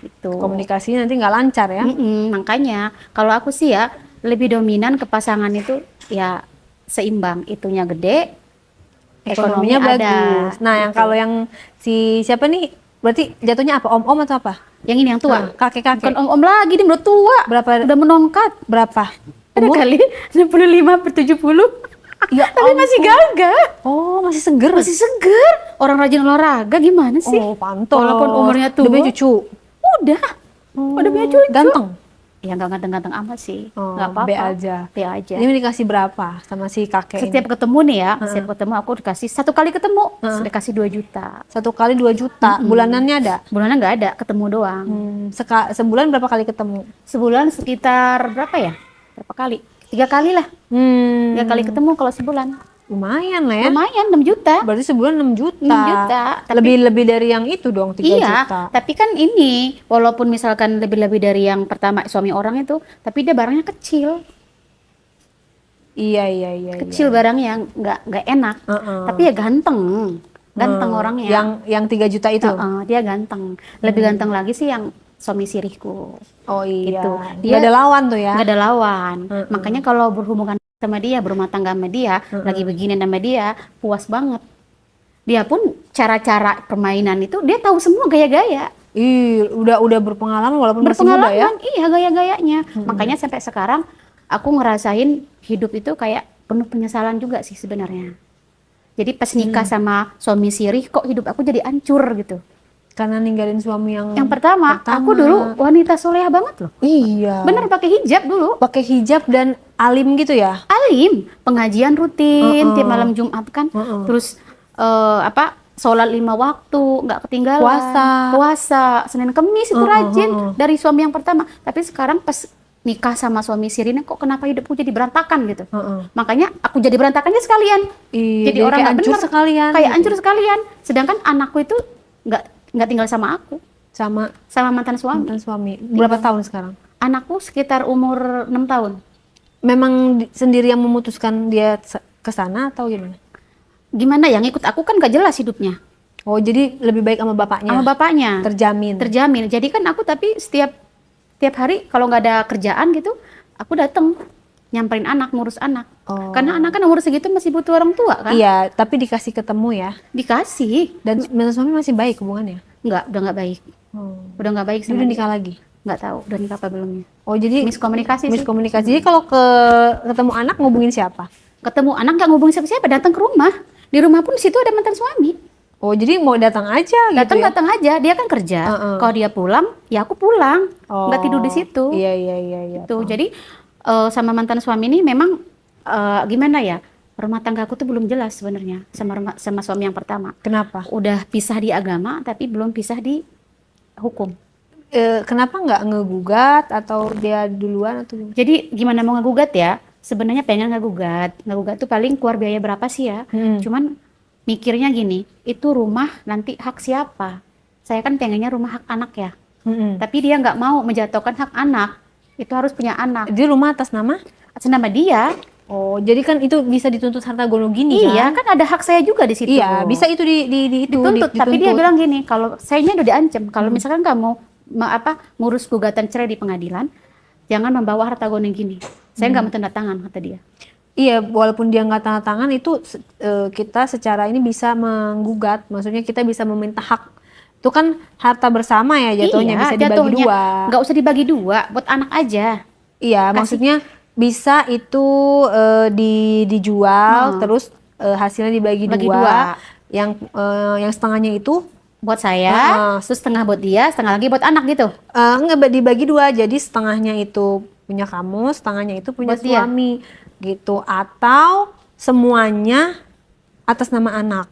Gitu. Komunikasinya nanti nggak lancar ya. Makanya kalau aku sih ya lebih dominan ke pasangan itu ya seimbang, itunya gede, Ekonominya ekonominya ada. bagus. Nah, yang gitu. kalau yang si siapa nih? Berarti jatuhnya apa? Om-om atau apa? Yang ini yang tua. Nah, kakek-kakek. Bukan om-om lagi, dia udah tua. Berapa? Udah menongkat. Berapa? Ada kali 65/70. Ya Tapi masih gagah. Oh, masih seger. Masih seger. Orang rajin olahraga gimana sih? Oh, pantas. Walaupun umurnya tua. Udah punya cucu. Udah. Udah punya cucu. Ganteng. Ya nggak ganteng-ganteng amat sih. Oh, Nggak apa-apa. B aja. B aja. Ini dikasih berapa sama si kakek Setiap ini? ketemu nih ya, setiap ketemu aku dikasih satu kali ketemu, dikasih 2 juta. 1 kali 2 juta. Bulanannya ada? Bulannya nggak ada, ketemu doang. Sebulan berapa kali ketemu? Sebulan sekitar berapa ya? Berapa kali? 3 kali lah. 3 kali ketemu kalau sebulan. Lumayan lah ya. Lumayan 6 juta. Berarti sebulan 6 juta. 6 juta. Lebih dari yang itu dong, 3 Iya, juta. tapi kan ini walaupun misalkan lebih-lebih dari yang pertama suami orang itu, tapi dia barangnya kecil. Iya. Kecil barangnya yang nggak enak. Tapi ya ganteng. Ganteng orangnya. Yang 3 juta itu? Dia ganteng. Lebih ganteng lagi sih yang suami sirihku. Oh iya. Gitu. Dia ada lawan tuh ya? Nggak ada lawan. Makanya kalau berhubungan sama dia, berumah tangga sama dia, lagi begini sama dia, puas banget. Dia pun cara-cara permainan itu dia tahu semua gaya-gaya. Ih, udah berpengalaman walaupun masih muda ya? Iya gaya-gayanya. Makanya sampai sekarang aku ngerasain hidup itu kayak penuh penyesalan juga sih sebenarnya. Jadi pas nikah sama suami sirih, kok hidup aku jadi hancur gitu. Karena ninggalin suami Yang pertama, aku dulu wanita soleha banget loh. Iya. Bener, pakai hijab dulu. Pakai hijab dan alim gitu ya? Alim, pengajian rutin tiap malam Jumat kan. Terus sholat 5 waktu, nggak ketinggalan. Puasa, Senin Kemis itu rajin dari suami yang pertama. Tapi sekarang pas nikah sama suami Sirina, kok kenapa hidupku jadi berantakan gitu. Makanya aku jadi berantakannya sekalian. Iya, jadi orang nggak hancur bener, sekalian. kayak gitu. hancur sekalian. Sedangkan anakku itu nggak tinggal sama aku, sama mantan suami. mantan suami. Berapa tahun sekarang? Anakku sekitar umur 6 tahun. Memang sendiri yang memutuskan dia ke sana atau gimana? Gimana ya, ngikut aku kan gak jelas hidupnya. Oh, jadi lebih baik sama bapaknya. Sama bapaknya. Terjamin. Jadi kan aku tapi tiap hari kalau nggak ada kerjaan gitu, aku datang nyamperin anak, ngurus anak. Karena anak kan umur segitu masih butuh orang tua kan. Iya, tapi dikasih ketemu ya. Dikasih. Dan mantan suami masih baik hubungannya? Udah nggak baik. Udah nggak baik sama Udah nikah lagi? Nggak tahu, udah nikah apa belumnya. Oh, jadi Miskomunikasi sih. miskomunikasi. Jadi kalau ketemu anak ngubungin siapa? Ketemu anak nggak ngubungin siapa-siapa, datang ke rumah. Di rumah pun di situ ada mantan suami. Oh, jadi mau datang aja gitu ya? Datang aja, dia kan kerja. Kalau dia pulang, ya aku pulang. Nggak tidur di situ. Iya. Tuh, jadi sama mantan suami ini memang gimana ya? Rumah tangga aku tuh belum jelas sebenarnya sama suami yang pertama. Kenapa? Udah pisah di agama, tapi belum pisah di hukum. Kenapa nggak ngegugat atau dia duluan atau gimana? Jadi gimana mau ngegugat ya? Sebenarnya pengen ngegugat tuh paling keluar biaya berapa sih ya? Cuman mikirnya gini, itu rumah nanti hak siapa? Saya kan pengennya rumah hak anak ya. Tapi dia nggak mau menjatuhkan hak anak. Itu harus punya anak. Di rumah atas nama? Atas nama dia. Oh, jadi kan itu bisa dituntut harta gono gini Iya, kan? kan ada hak saya juga di situ. Iya, bisa itu dituntut. Tapi dia bilang gini, kalau sayanya udah diancam, kalau misalkan kamu ngurus gugatan cerai di pengadilan, jangan membawa harta gono gini. Saya nggak mau tanda tangan, kata dia. Iya, walaupun dia nggak tanda tangan itu kita secara ini bisa menggugat, maksudnya kita bisa meminta hak. Itu kan harta bersama ya jatuhnya, bisa dibagi dua. Nggak usah dibagi dua, buat anak aja. Iya, maksudnya bisa itu dijual, terus hasilnya dibagi dua. Yang setengahnya itu buat saya, terus setengah buat dia, setengah lagi buat anak gitu. Enggak, dibagi dua, jadi setengahnya itu punya kamu, setengahnya itu punya buat suami. Gitu, atau semuanya atas nama anak.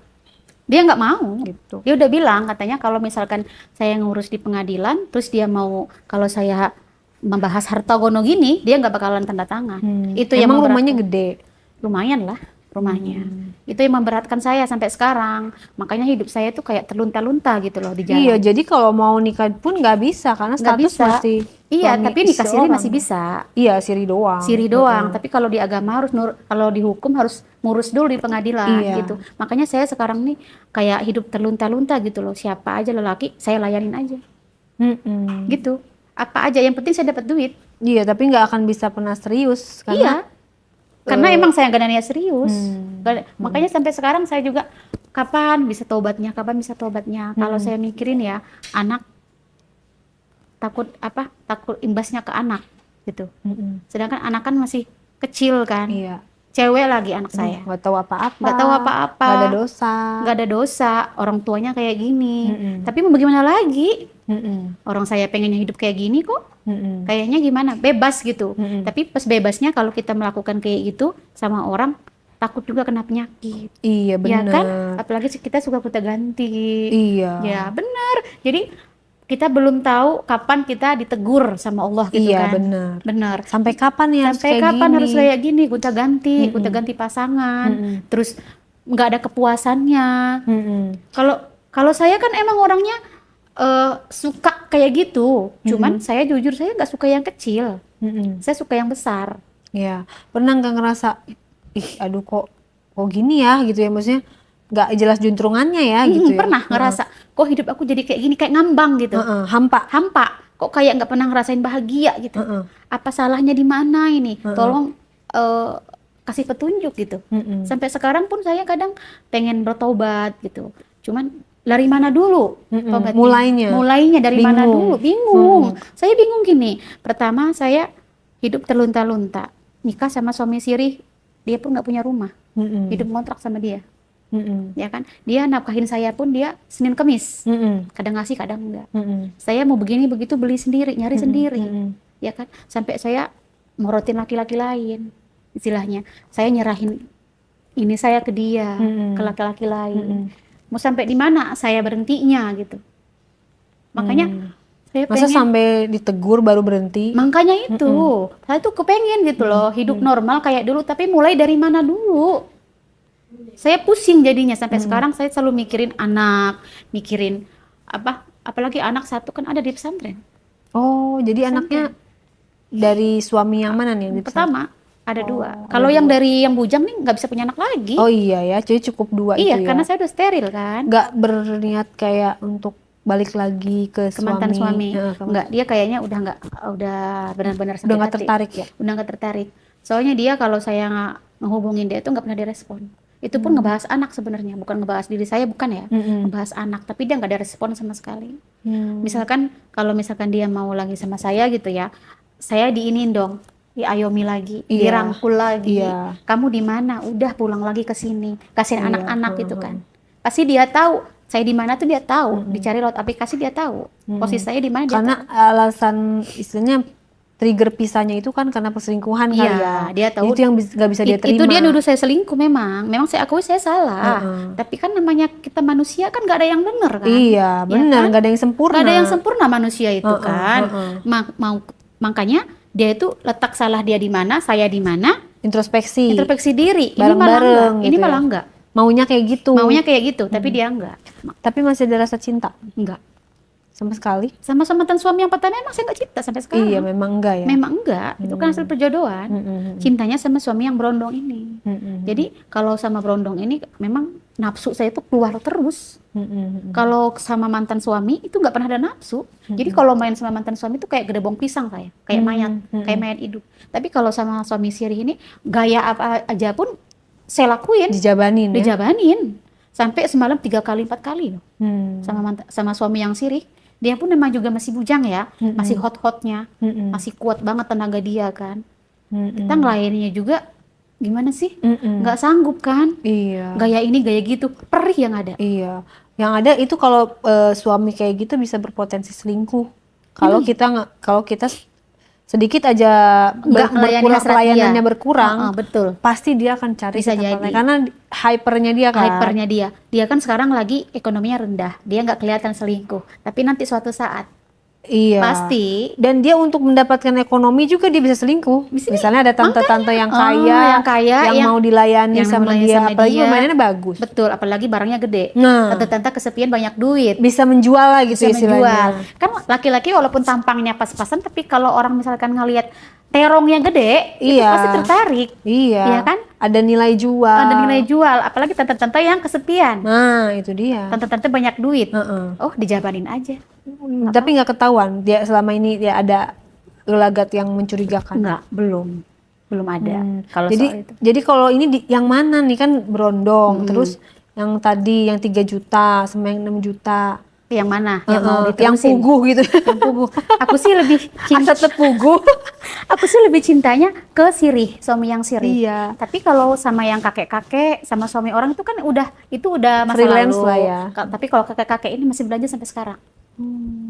Dia nggak mau gitu. Dia udah bilang katanya kalau misalkan saya ngurus di pengadilan terus dia mau kalau saya membahas harta gono gini, dia nggak bakalan tanda tangan. Itu yang emang rumahnya gede? Lumayan lah rumahnya. Itu yang memberatkan saya sampai sekarang. Makanya hidup saya tuh kayak terlunta-lunta gitu loh di jalan. Iya, jadi kalau mau nikah pun nggak bisa karena status masih. Iya, tapi nikah siri masih bisa. Iya, siri doang. Siri doang. Tapi kalau di agama harus kalau di hukum harus ngurus dulu di pengadilan gitu. Makanya saya sekarang nih kayak hidup terlunta-lunta gitu loh. Siapa aja lelaki saya layanin aja. Gitu. Apa aja yang penting saya dapat duit. Iya, tapi nggak akan bisa pernah serius karena. Iya. Karena emang saya nggak ada niat serius. Makanya sampai sekarang saya juga kapan bisa tobatnya. Kalau saya mikirin ya anak takut imbasnya ke anak gitu. Sedangkan anak kan masih kecil kan. Iya. Cewek lagi anak saya. Nggak tahu apa-apa. Nggak ada dosa. Orang tuanya kayak gini. Tapi mau bagaimana lagi? Orang saya pengennya hidup kayak gini kok. Kayaknya gimana? Bebas gitu. Tapi pas bebasnya kalau kita melakukan kayak gitu sama orang, takut juga kena penyakit. Iya, benar. Ya kan? Apalagi kita suka kita ganti. Iya. Ya benar. Jadi kita belum tahu kapan kita ditegur sama Allah gitu kan. Iya, benar. Sampai kapan ya harus kayak gini? Gonta ganti pasangan. Terus nggak ada kepuasannya. Kalau saya kan emang orangnya suka kayak gitu. Cuman saya jujur saya nggak suka yang kecil. Saya suka yang besar. Iya. Pernah nggak ngerasa, aduh kok gini ya gitu ya, maksudnya nggak jelas juntrungannya ya gitu ya. Pernah ngerasa kok hidup aku jadi kayak gini, kayak ngambang gitu. Hampa. Kok kayak nggak pernah ngerasain bahagia gitu. Apa salahnya di mana ini? Tolong kasih petunjuk gitu. Sampai sekarang pun saya kadang pengen bertobat gitu. Cuman dari mana dulu? Mulainya dari mana dulu? Bingung. Saya bingung gini. Pertama saya hidup terlunta-lunta. Nikah sama suami siri, dia pun nggak punya rumah. Hidup ngontrak sama dia. Ya kan? Dia nafkahin saya pun dia Senin Kemis. Kadang ngasih, kadang enggak. Saya mau begini begitu beli sendiri, nyari sendiri. Ya kan? Sampai saya morotin laki-laki lain. Istilahnya, saya nyerahin ini saya ke dia, ke laki-laki lain. Mau sampai di mana saya berhentinya gitu. Makanya saya Masa pengen, sampai ditegur baru berhenti? makanya itu, saya tuh kepengen gitu loh, hidup normal kayak dulu, tapi mulai dari mana dulu? Saya pusing jadinya sampai sekarang saya selalu mikirin anak, mikirin apalagi anak satu kan ada di pesantren. Oh, jadi anaknya dari suami yang mana nih? Yang di pesantren? Pertama ada dua. Kalau yang dari yang bujang nih nggak bisa punya anak lagi. Oh iya ya, jadi cukup 2 Iya, itu ya. karena saya udah steril kan. Nggak berniat kayak untuk balik lagi ke Mantan suami. Ya, ke- Enggak, dia kayaknya udah benar-benar Udah sakit nggak hati. tertarik ya? Udah nggak tertarik. Soalnya dia kalau saya ngehubungin dia itu nggak pernah direspon. Itu pun ngebahas anak sebenarnya, bukan ngebahas diri saya, bukan ya. Ngebahas anak, tapi dia nggak ada respon sama sekali. Misalkan kalau misalkan dia mau lagi sama saya gitu ya, saya diinin dong, diayomi lagi, Iya. dirangkul lagi. Iya. Kamu di mana? Udah pulang lagi ke sini. Kasih anak-anak gitu kan. Pasti dia tahu saya di mana tuh, dia tahu. Dicari lewat aplikasi dia tahu. Posisi saya di mana dia Karena alasan istilahnya trigger pisahnya itu kan karena perselingkuhan kali Iya, ya. dia tahu. Itu yang nggak bisa dia terima. Itu dia nuduh saya selingkuh memang. Memang saya akui saya salah. Tapi kan namanya kita manusia kan nggak ada yang benar kan. Iya, benar, nggak ada yang sempurna. Nggak ada yang sempurna manusia itu kan. Makanya dia itu letak salah dia di mana, saya di mana, Introspeksi. introspeksi diri. Bareng-bareng Ini gitu malah ya. enggak. Maunya kayak gitu. Maunya kayak gitu, tapi dia enggak. Tapi masih ada rasa cinta Enggak. sama sekali. Sama mantan suami yang pertama emang saya enggak cinta sampai sekarang. Iya, memang enggak ya. Memang enggak. Itu kan hasil perjodohan. Cintanya sama suami yang berondong ini. Jadi kalau sama berondong ini memang nafsu saya itu keluar terus. Kalau sama mantan suami itu nggak pernah ada nafsu. Jadi kalau main sama mantan suami itu kayak gedebong pisang saya, kayak mayat hidup. Tapi kalau sama suami siri ini gaya apa aja pun saya lakuin, Dijabanin ya. dijabanin. Sampai semalam 3 kali 4 kali loh. Sama suami yang siri. Dia pun memang juga masih bujang ya, masih hot-hotnya, masih kuat banget tenaga dia kan. Kita ngelayaninnya juga gimana sih? Nggak sanggup kan? Iya. Gaya ini, gaya gitu, perih yang ada. Iya. Yang ada itu kalau suami kayak gitu bisa berpotensi selingkuh. Kalau kita sedikit aja Nggak melayani hasrat pelayanannya dia. berkurang, Betul. pasti dia akan cari Bisa ke tempat jadi. lain. Karena hypernya dia kan. Hypernya dia kan sekarang lagi ekonominya rendah, dia nggak kelihatan selingkuh, tapi nanti suatu saat Iya. pasti Dan dia untuk mendapatkan ekonomi juga dia bisa selingkuh. Misalnya ada tante-tante yang kaya, yang mau dilayani yang sama dilayani dia, sama apalagi dia. permainannya bagus. betul, apalagi barangnya gede. Nah. Tante-tante kesepian banyak duit, Bisa menjual lah gitu bisa menjual. istilahnya. Kan laki-laki walaupun tampangnya pas-pasan, tapi kalau orang misalkan ngelihat terongnya gede, itu Iya. pasti tertarik. Iya. Iya kan? Ada nilai jual. Ada nilai jual, apalagi tante-tante yang kesepian. Nah, itu dia. Tante-tante banyak duit. Heeh. Oh, dijabanin aja. Tapi nggak ketahuan dia selama ini dia ada gelagat yang mencurigakan. Enggak, belum ada. Kalau Jadi soal itu. jadi kalau ini yang mana nih kan berondong, terus yang tadi yang 3 juta sama yang 6 juta. Yang mana? Yang mau yang diterusin? puguh gitu. Yang pugu. Aku sih lebih cinta Tepuguh. Aku sih lebih cintanya ke sirih, suami yang sirih. Iya. Tapi kalau sama yang kakek-kakek, sama suami orang itu kan udah masa Freelance lalu. lah ya. Tapi kalau kakek-kakek ini masih berlanjut sampai sekarang.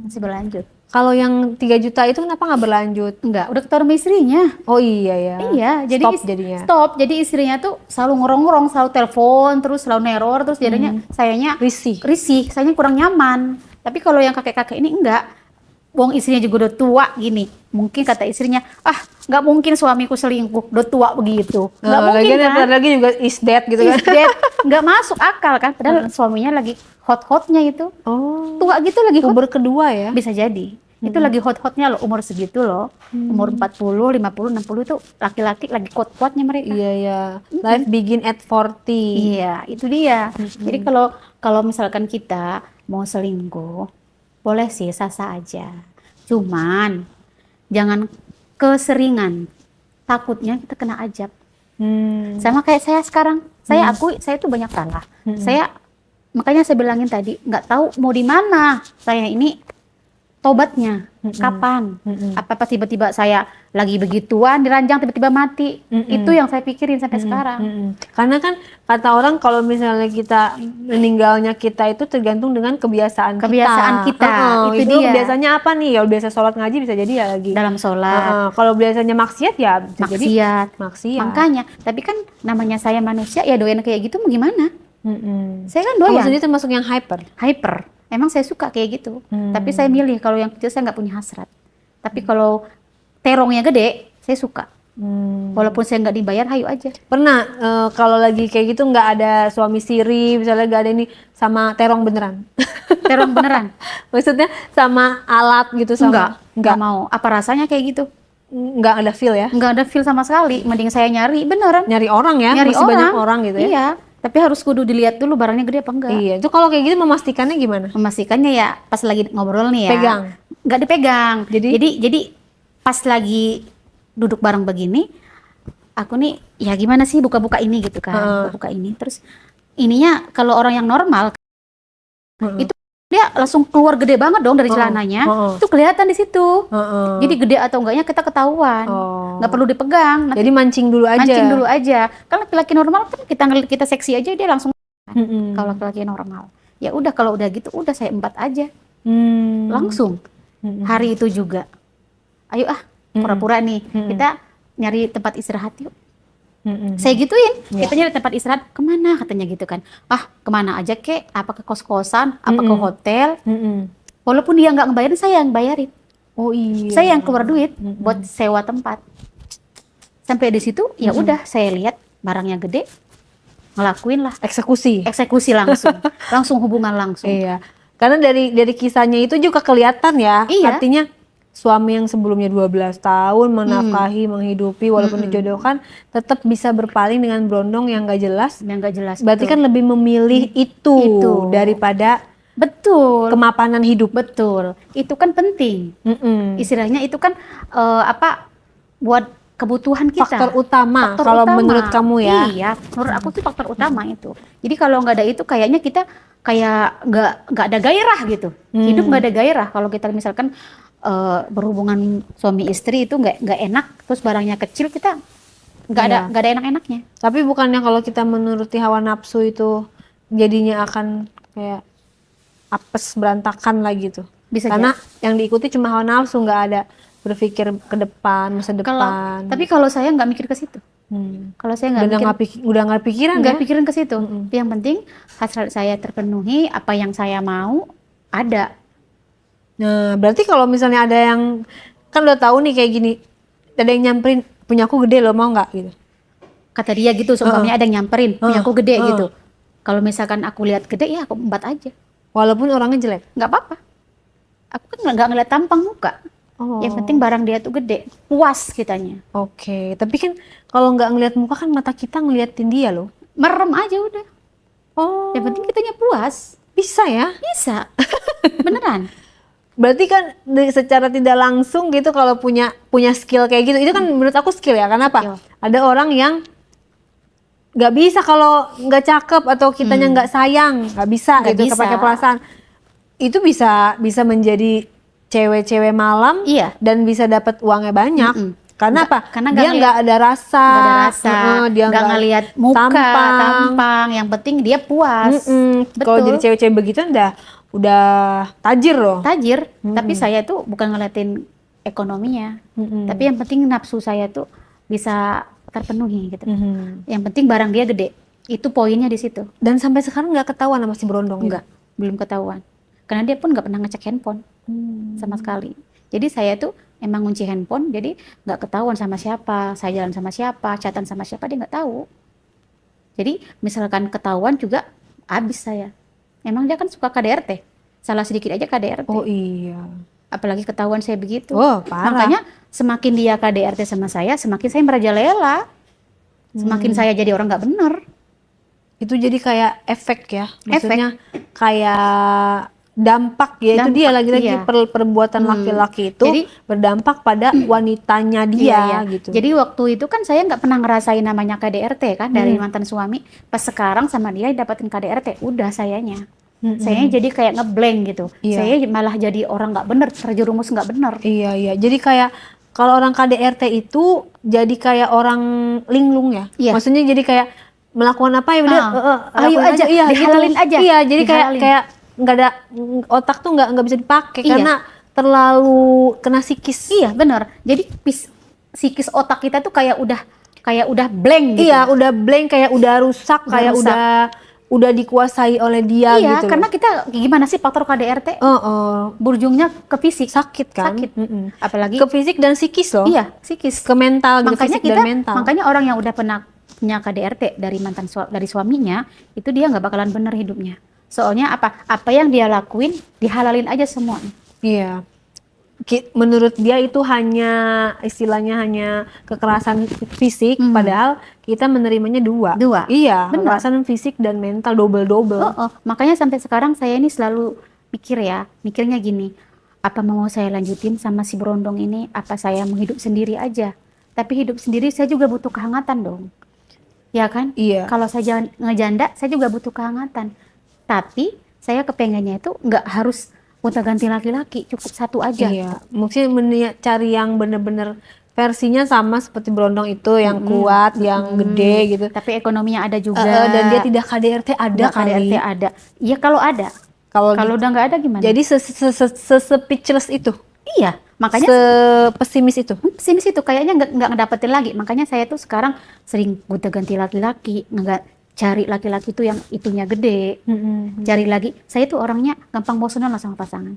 Masih berlanjut. Kalau yang 3 juta itu kenapa nggak berlanjut? Enggak, udah ketahuan sama istrinya. Oh iya ya. Iya, jadi Stop jadinya. Stop. Jadi istrinya tuh selalu ngorong-ngorong, selalu telepon, terus selalu neror, terus jadinya sayanya risih, sayanya kurang nyaman. Tapi kalau yang kakek-kakek ini enggak. Wong istrinya juga udah tua gini. Mungkin kata istrinya, nggak mungkin suamiku selingkuh, udah tua begitu. Nggak mungkin kan? Lagi juga is dead gitu kan. Is dead. Nggak masuk akal kan? Padahal suaminya lagi hot-hotnya itu. Oh. Tua gitu lagi hot. Puber kedua ya. Bisa jadi. Itu lagi hot-hotnya loh, umur segitu loh. Umur 40, 50, 60 itu laki-laki lagi kuat-kuatnya mereka. Iya ya. Life begin at 40. Iya, itu dia. Jadi kalau misalkan kita mau selingkuh, boleh sih sah-sah aja. Cuman jangan keseringan. Takutnya kita kena ajab. Sama kayak saya sekarang. Saya akui saya itu banyak salah. Makanya saya bilangin tadi, nggak tahu mau di mana. Saya ini tobatnya kapan? Apa pas tiba-tiba saya lagi begituan diranjang tiba-tiba mati? Itu yang saya pikirin sampai sekarang. Karena kan kata orang kalau misalnya kita meninggalnya kita itu tergantung dengan kebiasaan kita. Itu itu dia. biasanya apa nih? Ya biasa sholat ngaji bisa jadi ya lagi. Dalam sholat, Kalau biasanya maksiat ya bisa jadi maksiat. Makanya, tapi kan namanya saya manusia ya doain kayak gitu mau gimana? Saya kan Kamu doyan. sendiri termasuk yang hyper. Emang saya suka kayak gitu. Tapi saya milih kalau yang kecil saya nggak punya hasrat. Tapi kalau terongnya gede, saya suka. Walaupun saya nggak dibayar, hayu aja. Pernah kalau lagi kayak gitu nggak ada suami siri, misalnya nggak ada ini sama terong beneran. Terong beneran? Maksudnya sama alat gitu sama? Nggak mau. Apa rasanya kayak gitu? Nggak ada feel ya? Nggak ada feel sama sekali. Mending saya nyari beneran. Nyari orang ya? Nyari Masih banyak orang gitu ya? Iya. Tapi harus kudu dilihat dulu barangnya gede apa enggak. Iya, itu kalau kayak gitu memastikannya gimana? Memastikannya ya pas lagi ngobrol nih ya. Pegang? Nggak dipegang. Jadi Pas lagi duduk bareng begini, aku nih ya gimana sih buka-buka ini gitu kan. Buka ini. Terus ininya kalau orang yang normal, itu dia langsung keluar gede banget dong dari celananya. Itu kelihatan di situ. Jadi gede atau enggaknya kita ketahuan. Nggak perlu dipegang. Nanti jadi mancing dulu aja. mancing dulu aja. Kan laki-laki normal kan kita ngeliat kita seksi aja dia langsung. Kalau laki-laki normal, ya udah kalau udah gitu udah saya empat aja. Langsung. Hari itu juga. Ayo pura-pura nih kita nyari tempat istirahat yuk. Saya gituin, kita nyari tempat istirahat kemana katanya gitu kan. Kemana aja kek, apa ke kos-kosan, apa ke hotel. Walaupun dia nggak ngebayarin, saya yang bayarin. Oh iya. Saya yang keluar duit buat sewa tempat. Sampai di situ ya udah saya lihat barangnya gede, ngelakuin lah. Eksekusi langsung. Langsung hubungan langsung. Iya. Karena dari kisahnya itu juga kelihatan ya. Iya. Artinya suami yang sebelumnya 12 tahun menafkahi, menghidupi walaupun dijodohkan tetap bisa berpaling dengan berondong yang gak jelas. Yang nggak jelas. Berarti betul. kan lebih memilih itu daripada Betul. kemapanan hidup. Betul. Itu kan penting. Istilahnya itu kan buat kebutuhan kita. Faktor utama kalau menurut kamu ya. Iya, menurut aku tuh faktor utama itu. Jadi kalau nggak ada itu kayaknya kita kayak nggak ada gairah gitu. Hidup nggak ada gairah kalau kita misalkan berhubungan suami istri itu nggak enak, terus barangnya kecil kita nggak ada enak-enaknya. Tapi bukannya kalau kita menuruti hawa nafsu itu jadinya akan kayak apes berantakan lagi tuh. Bisa karena yang diikuti cuma hawa nafsu, nggak ada berpikir ke depan, masa depan. Tapi kalau saya nggak mikir ke situ. Kalau saya udah nggak pikiran nggak pikirin ke situ. Yang penting hasrat saya terpenuhi, apa yang saya mau ada. Nah, berarti kalau misalnya ada yang kan udah tahu nih kayak gini, ada yang nyamperin, punya aku gede loh, mau nggak gitu? Kata dia gitu, seumpamanya ada yang nyamperin, punya aku gede gitu. Kalau misalkan aku lihat gede, ya aku embat aja. Walaupun orangnya jelek? Nggak apa-apa. Aku kan nggak ngeliat tampang muka. Yang penting barang dia tuh gede, puas kitanya. Oke, tapi kan kalau nggak ngeliat muka kan mata kita ngeliatin dia loh. Merem aja udah. Yang penting kitanya puas. Bisa ya? Bisa. Beneran. Berarti kan secara tidak langsung gitu kalau punya skill kayak gitu, itu kan menurut aku skill ya. Kenapa? Ada orang yang nggak bisa kalau nggak cakep atau kitanya nggak sayang, nggak bisa gitu, kepake perasaan. Itu bisa menjadi cewek-cewek malam dan bisa dapat uangnya banyak. Karena apa? Karena dia nggak ada rasa, dia nggak ngelihat muka, tampang. Yang penting dia puas. Kalau jadi cewek-cewek begitu udah tajir loh. Tajir. Tapi saya tuh bukan ngeliatin ekonominya. Tapi yang penting nafsu saya tuh bisa terpenuhi gitu. Yang penting barang dia gede. Itu poinnya di situ. Dan sampai sekarang nggak ketahuan sama si berondong? Enggak, belum ketahuan. Karena dia pun nggak pernah ngecek handphone sama sekali. Jadi saya tuh emang ngunci handphone, jadi nggak ketahuan sama siapa, saya jalan sama siapa, chatan sama siapa, dia nggak tahu. Jadi misalkan ketahuan juga habis saya. Emang dia kan suka KDRT, salah sedikit aja KDRT. Oh iya. Apalagi ketahuan saya begitu. Parah. Makanya semakin dia KDRT sama saya, semakin saya merajalela. Semakin saya jadi orang nggak bener. Itu jadi kayak efek ya, maksudnya kayak dampak ya. Itu dia lagi-lagi perbuatan laki-laki itu jadi, berdampak pada wanitanya dia gitu. Jadi waktu itu kan saya nggak pernah ngerasain namanya KDRT kan dari mantan suami. Pas sekarang sama dia dapatin KDRT, udah sayanya. Saya jadi kayak ngeblank gitu. Iya. Saya malah jadi orang nggak bener, terjerumus nggak bener. Iya, iya. Jadi kayak kalau orang KDRT itu jadi kayak orang linglung ya. Iya. Maksudnya jadi kayak melakukan apa ya udah Ayo lakuin aja, iya, dihalalin gitu. aja. Iya, jadi Dihalalin. kayak nggak ada otak tuh nggak bisa dipakai Iya. karena terlalu kena psikis. Iya bener. Jadi psikis otak kita tuh kayak udah blank gitu. Iya, udah blank, kayak udah rusak, Udah kayak rusak. udah dikuasai oleh dia Iya, gitu. karena kita gimana sih faktor KDRT? Berujungnya ke fisik. Sakit kan? Sakit. Mm-mm. Apalagi Ke fisik dan psikis loh. iya, psikis. Ke mental gitu, Makanya fisik dan mental. makanya orang yang udah pernah punya KDRT dari dari suaminya, itu dia nggak bakalan bener hidupnya. Soalnya apa yang dia lakuin dihalalin aja semua. Iya. Menurut dia itu hanya istilahnya hanya kekerasan fisik, padahal kita menerimanya dua. Iya, Benar. kekerasan fisik dan mental double-double. Makanya sampai sekarang saya ini selalu mikirnya gini, apa mau saya lanjutin sama si berondong ini, apa saya mau hidup sendiri aja. Tapi hidup sendiri saya juga butuh kehangatan dong. Ya kan? Iya. Kalau saya ngejanda, saya juga butuh kehangatan. Tapi saya kepengennya itu nggak harus gonta-ganti laki-laki, cukup satu aja. Iya, mungkin cari yang bener-bener versinya sama seperti berondong itu, yang kuat, yang gede gitu. Tapi ekonominya ada juga. Dan dia tidak KDRT ada Nggak kali. KDRT ada. Iya kalau ada. Kalau udah nggak ada gimana? Jadi se-speechless itu. Iya, makanya Pesimis itu. pesimis itu kayaknya nggak ngedapetin lagi. Makanya saya tuh sekarang sering gonta-ganti laki-laki, nggak cari laki-laki tuh yang itunya gede. Cari lagi. Saya tuh orangnya gampang bosenan lah sama pasangan.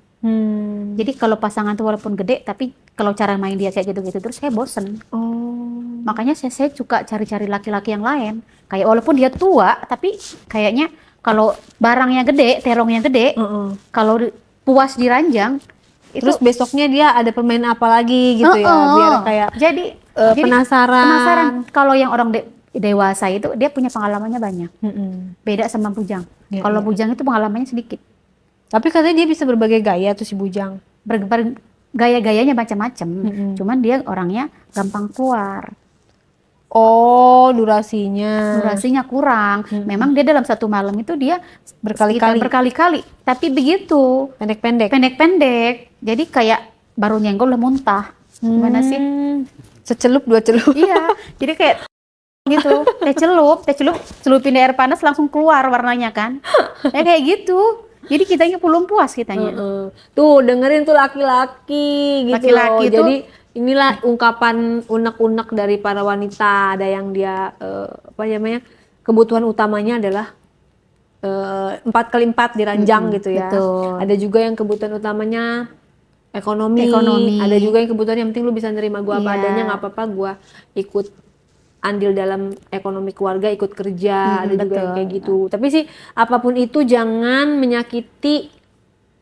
Jadi kalau pasangan tuh walaupun gede, tapi kalau cara main dia kayak gitu-gitu terus saya bosen. Makanya saya suka cari-cari laki-laki yang lain. Kayak walaupun dia tua, tapi kayaknya kalau barangnya gede, terongnya gede, kalau puas diranjang, Terus besoknya dia ada permainan apa lagi gitu ya, biar kayak jadi penasaran. Kalau yang orang dewasa itu dia punya pengalamannya banyak. Beda sama bujang. Iya, Kalau iya. bujang itu pengalamannya sedikit. Tapi katanya dia bisa berbagai gaya tuh si bujang. Gaya-gayanya macam-macam. Cuman dia orangnya gampang keluar. Oh, durasinya. Durasinya kurang. Memang dia dalam satu malam itu dia Berkali-kali. berkali-kali. Tapi begitu Pendek-pendek. pendek-pendek. Jadi kayak baru nyenggol udah muntah. Gimana sih? Secelup dua celup. Iya. Jadi kayak gitu. Teh celup, celupin di air panas langsung keluar warnanya kan. Ya kayak gitu. Jadi kitanya belum puas kitanya. Tuh dengerin tuh laki-laki gitu Laki-laki loh. tuh- Jadi inilah ungkapan unek-unek dari para wanita. Ada yang dia kebutuhan utamanya adalah 4x4 diranjang gitu ya. betul. Ada juga yang kebutuhan utamanya ekonomi. Ekonomi. Ada juga yang kebutuhan yang penting lu bisa nerima gua apa Iya. adanya, nggak apa-apa gua ikut andil dalam ekonomi keluarga, ikut kerja. Ada juga yang betul. kayak gitu. Tapi sih apapun itu jangan menyakiti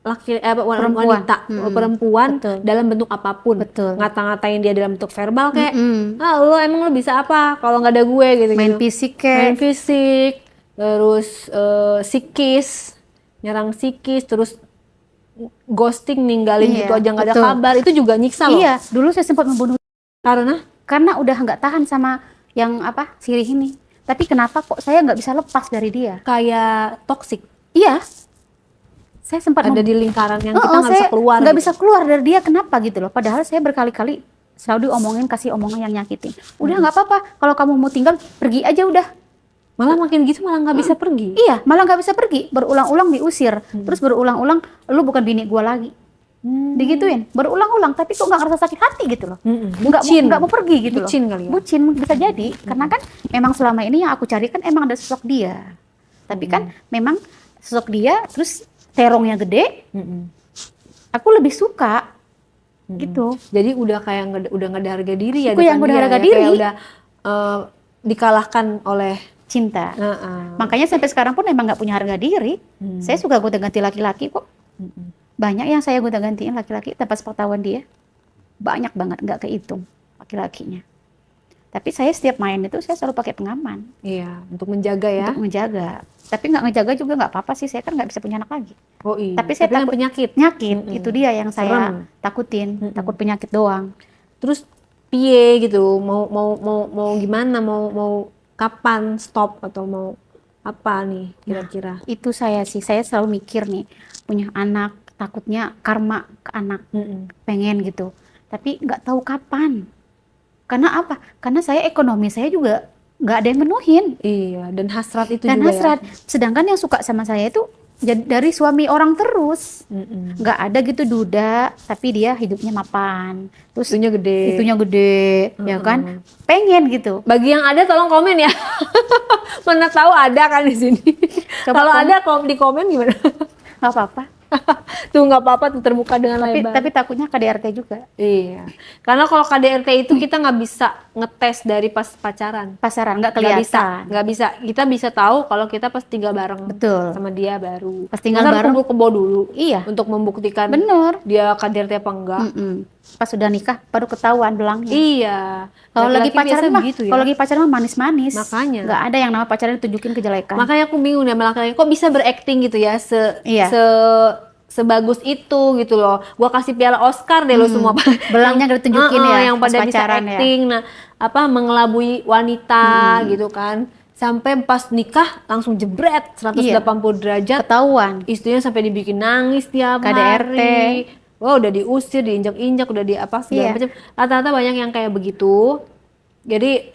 wanita, perempuan Betul. dalam bentuk apapun. Betul. Ngata-ngatain dia dalam bentuk verbal kayak, emang lo bisa apa kalau nggak ada gue gitu. Main fisik kayak. Main fisik, terus psikis, nyerang psikis, terus ghosting, ninggalin Iya, gitu aja nggak ada betul. kabar. Itu juga nyiksa loh. Iya, dulu saya sempat membunuh Karena udah nggak tahan sama yang sirih ini. Tapi kenapa kok saya nggak bisa lepas dari dia? kayak toksik. Iya, saya sempat Ada di lingkaran yang kita nggak bisa keluar. nggak gitu. bisa keluar dari dia. Kenapa gitu loh? Padahal saya berkali-kali selalu kasih omongan yang nyakitin. Udah nggak apa-apa, kalau kamu mau tinggal pergi aja udah. Malah makin gitu malah nggak bisa pergi. Iya, malah nggak bisa pergi. Berulang-ulang diusir. Terus berulang-ulang, lu bukan bini gua lagi. Digituin, berulang-ulang. Tapi kok nggak ngerasa sakit hati gitu loh. Bucin. Nggak mau pergi gitu loh. Bucin kali ya. Bucin bisa jadi. Karena kan memang selama ini yang aku cari kan emang ada sosok dia. Tapi kan memang sosok dia, terus terongnya gede. Aku lebih suka gitu. Jadi udah kayak udah nggak ada harga diri ya. Aku yang depan udah dia harga ya. diri. Kayak udah dikalahkan oleh. Cinta. Makanya sampai sekarang pun emang nggak punya harga diri. Saya suka gonta-ganti laki-laki kok. Banyak yang saya gonta-gantiin laki-laki tanpa sepengetahuan dia. Banyak banget, nggak kehitung laki-lakinya. Tapi saya setiap main itu saya selalu pakai pengaman Iya, untuk menjaga ya. untuk menjaga. Tapi nggak ngejaga juga nggak apa-apa sih. Saya kan nggak bisa punya anak lagi. Oh iya. Tapi saya kan takut penyakit. Itu dia yang saya Serem. takutin. Takut penyakit doang. Terus piye gitu? Mau gimana? Mau kapan stop atau mau Apa nih kira-kira? Itu saya selalu mikir nih, punya anak takutnya karma ke anak, pengen gitu, tapi nggak tahu kapan. Karena apa? Karena saya ekonomi saya juga nggak ada yang menuhin. Iya, dan hasrat itu Dan juga hasrat. Sedangkan yang suka sama saya itu dari suami orang terus. Nggak ada gitu duda, tapi dia hidupnya mapan. Terus Itunya gede. ya kan? Pengen gitu. Bagi yang ada tolong komen ya. Mana tahu ada kan di sini. Coba Kalau ada di komen gimana? Nggak apa-apa. Tuh nggak apa-apa tuh terbuka dengan lebar. Tapi takutnya KDRT juga. Iya. Karena kalau KDRT itu kita nggak bisa ngetes dari pas pacaran. Pasaran nggak Nggak bisa, kelihatan. nggak bisa. Kita bisa tahu kalau kita pas tinggal bareng Betul. sama dia baru. Pas tinggal Masa bareng. kumpul kebo dulu. Iya. Untuk membuktikan Bener. dia KDRT apa enggak. Pas sudah nikah baru ketahuan belangnya. Iya. Kalau lagi Laki-laki pacaran biasa mah, begitu ya. kalau lagi pacaran mah manis-manis. Makanya. Nggak ada yang nama pacaran ditunjukin kejelekan. Makanya aku bingung ya laki-laki kok bisa berakting gitu ya Iya. sebagus itu gitu loh. Gua kasih piala Oscar deh lo semua. Belangnya nggak ditunjukin ya, yang pada pas bisa pacaran ya. acting. Nah, mengelabui wanita gitu kan. Sampai pas nikah langsung jebret 180 derajat. Ketahuan. Istrinya sampai dibikin nangis tiap KDRT. hari. Wah, udah diusir, diinjak-injak, udah di apa segala macam. Rata-rata banyak yang kayak begitu. Jadi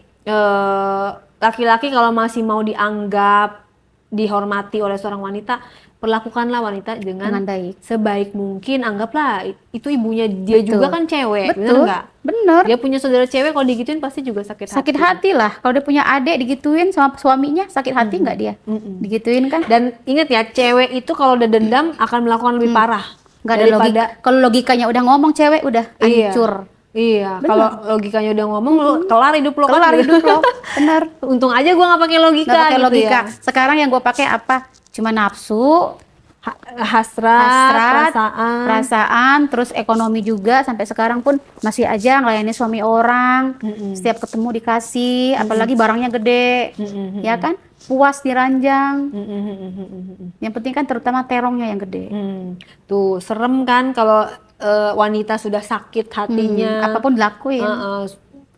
laki-laki kalau masih mau dianggap dihormati oleh seorang wanita, perlakukanlah wanita dengan baik. sebaik mungkin. Anggaplah itu ibunya dia juga kan cewek, bener Betul. nggak? Bener. Dia punya saudara cewek, kalau digituin pasti juga sakit hati. Sakit hati lah. Kalau dia punya adik digituin sama suaminya, sakit hati nggak dia? Digituin kan? Dan ingat ya, cewek itu kalau udah dendam akan melakukan lebih parah. Nggak ada logika. Kalau logikanya udah ngomong cewek udah hancur. Iya, kalau logikanya udah ngomong lu kelar hidup lo Kelar kan. hidup lo. Bener. Untung aja gua nggak pakai logika. Nggak pakai gitu logika. ya. Sekarang yang gue pakai apa? Cuma nafsu, Hasrat, perasaan, terus ekonomi juga. Sampai sekarang pun masih aja ngelayani suami orang. Setiap ketemu dikasih, apalagi barangnya gede, ya kan? Puas diranjang. Yang penting kan terutama terongnya yang gede. Tuh serem kan kalau wanita sudah sakit hatinya. Apapun dilakuin.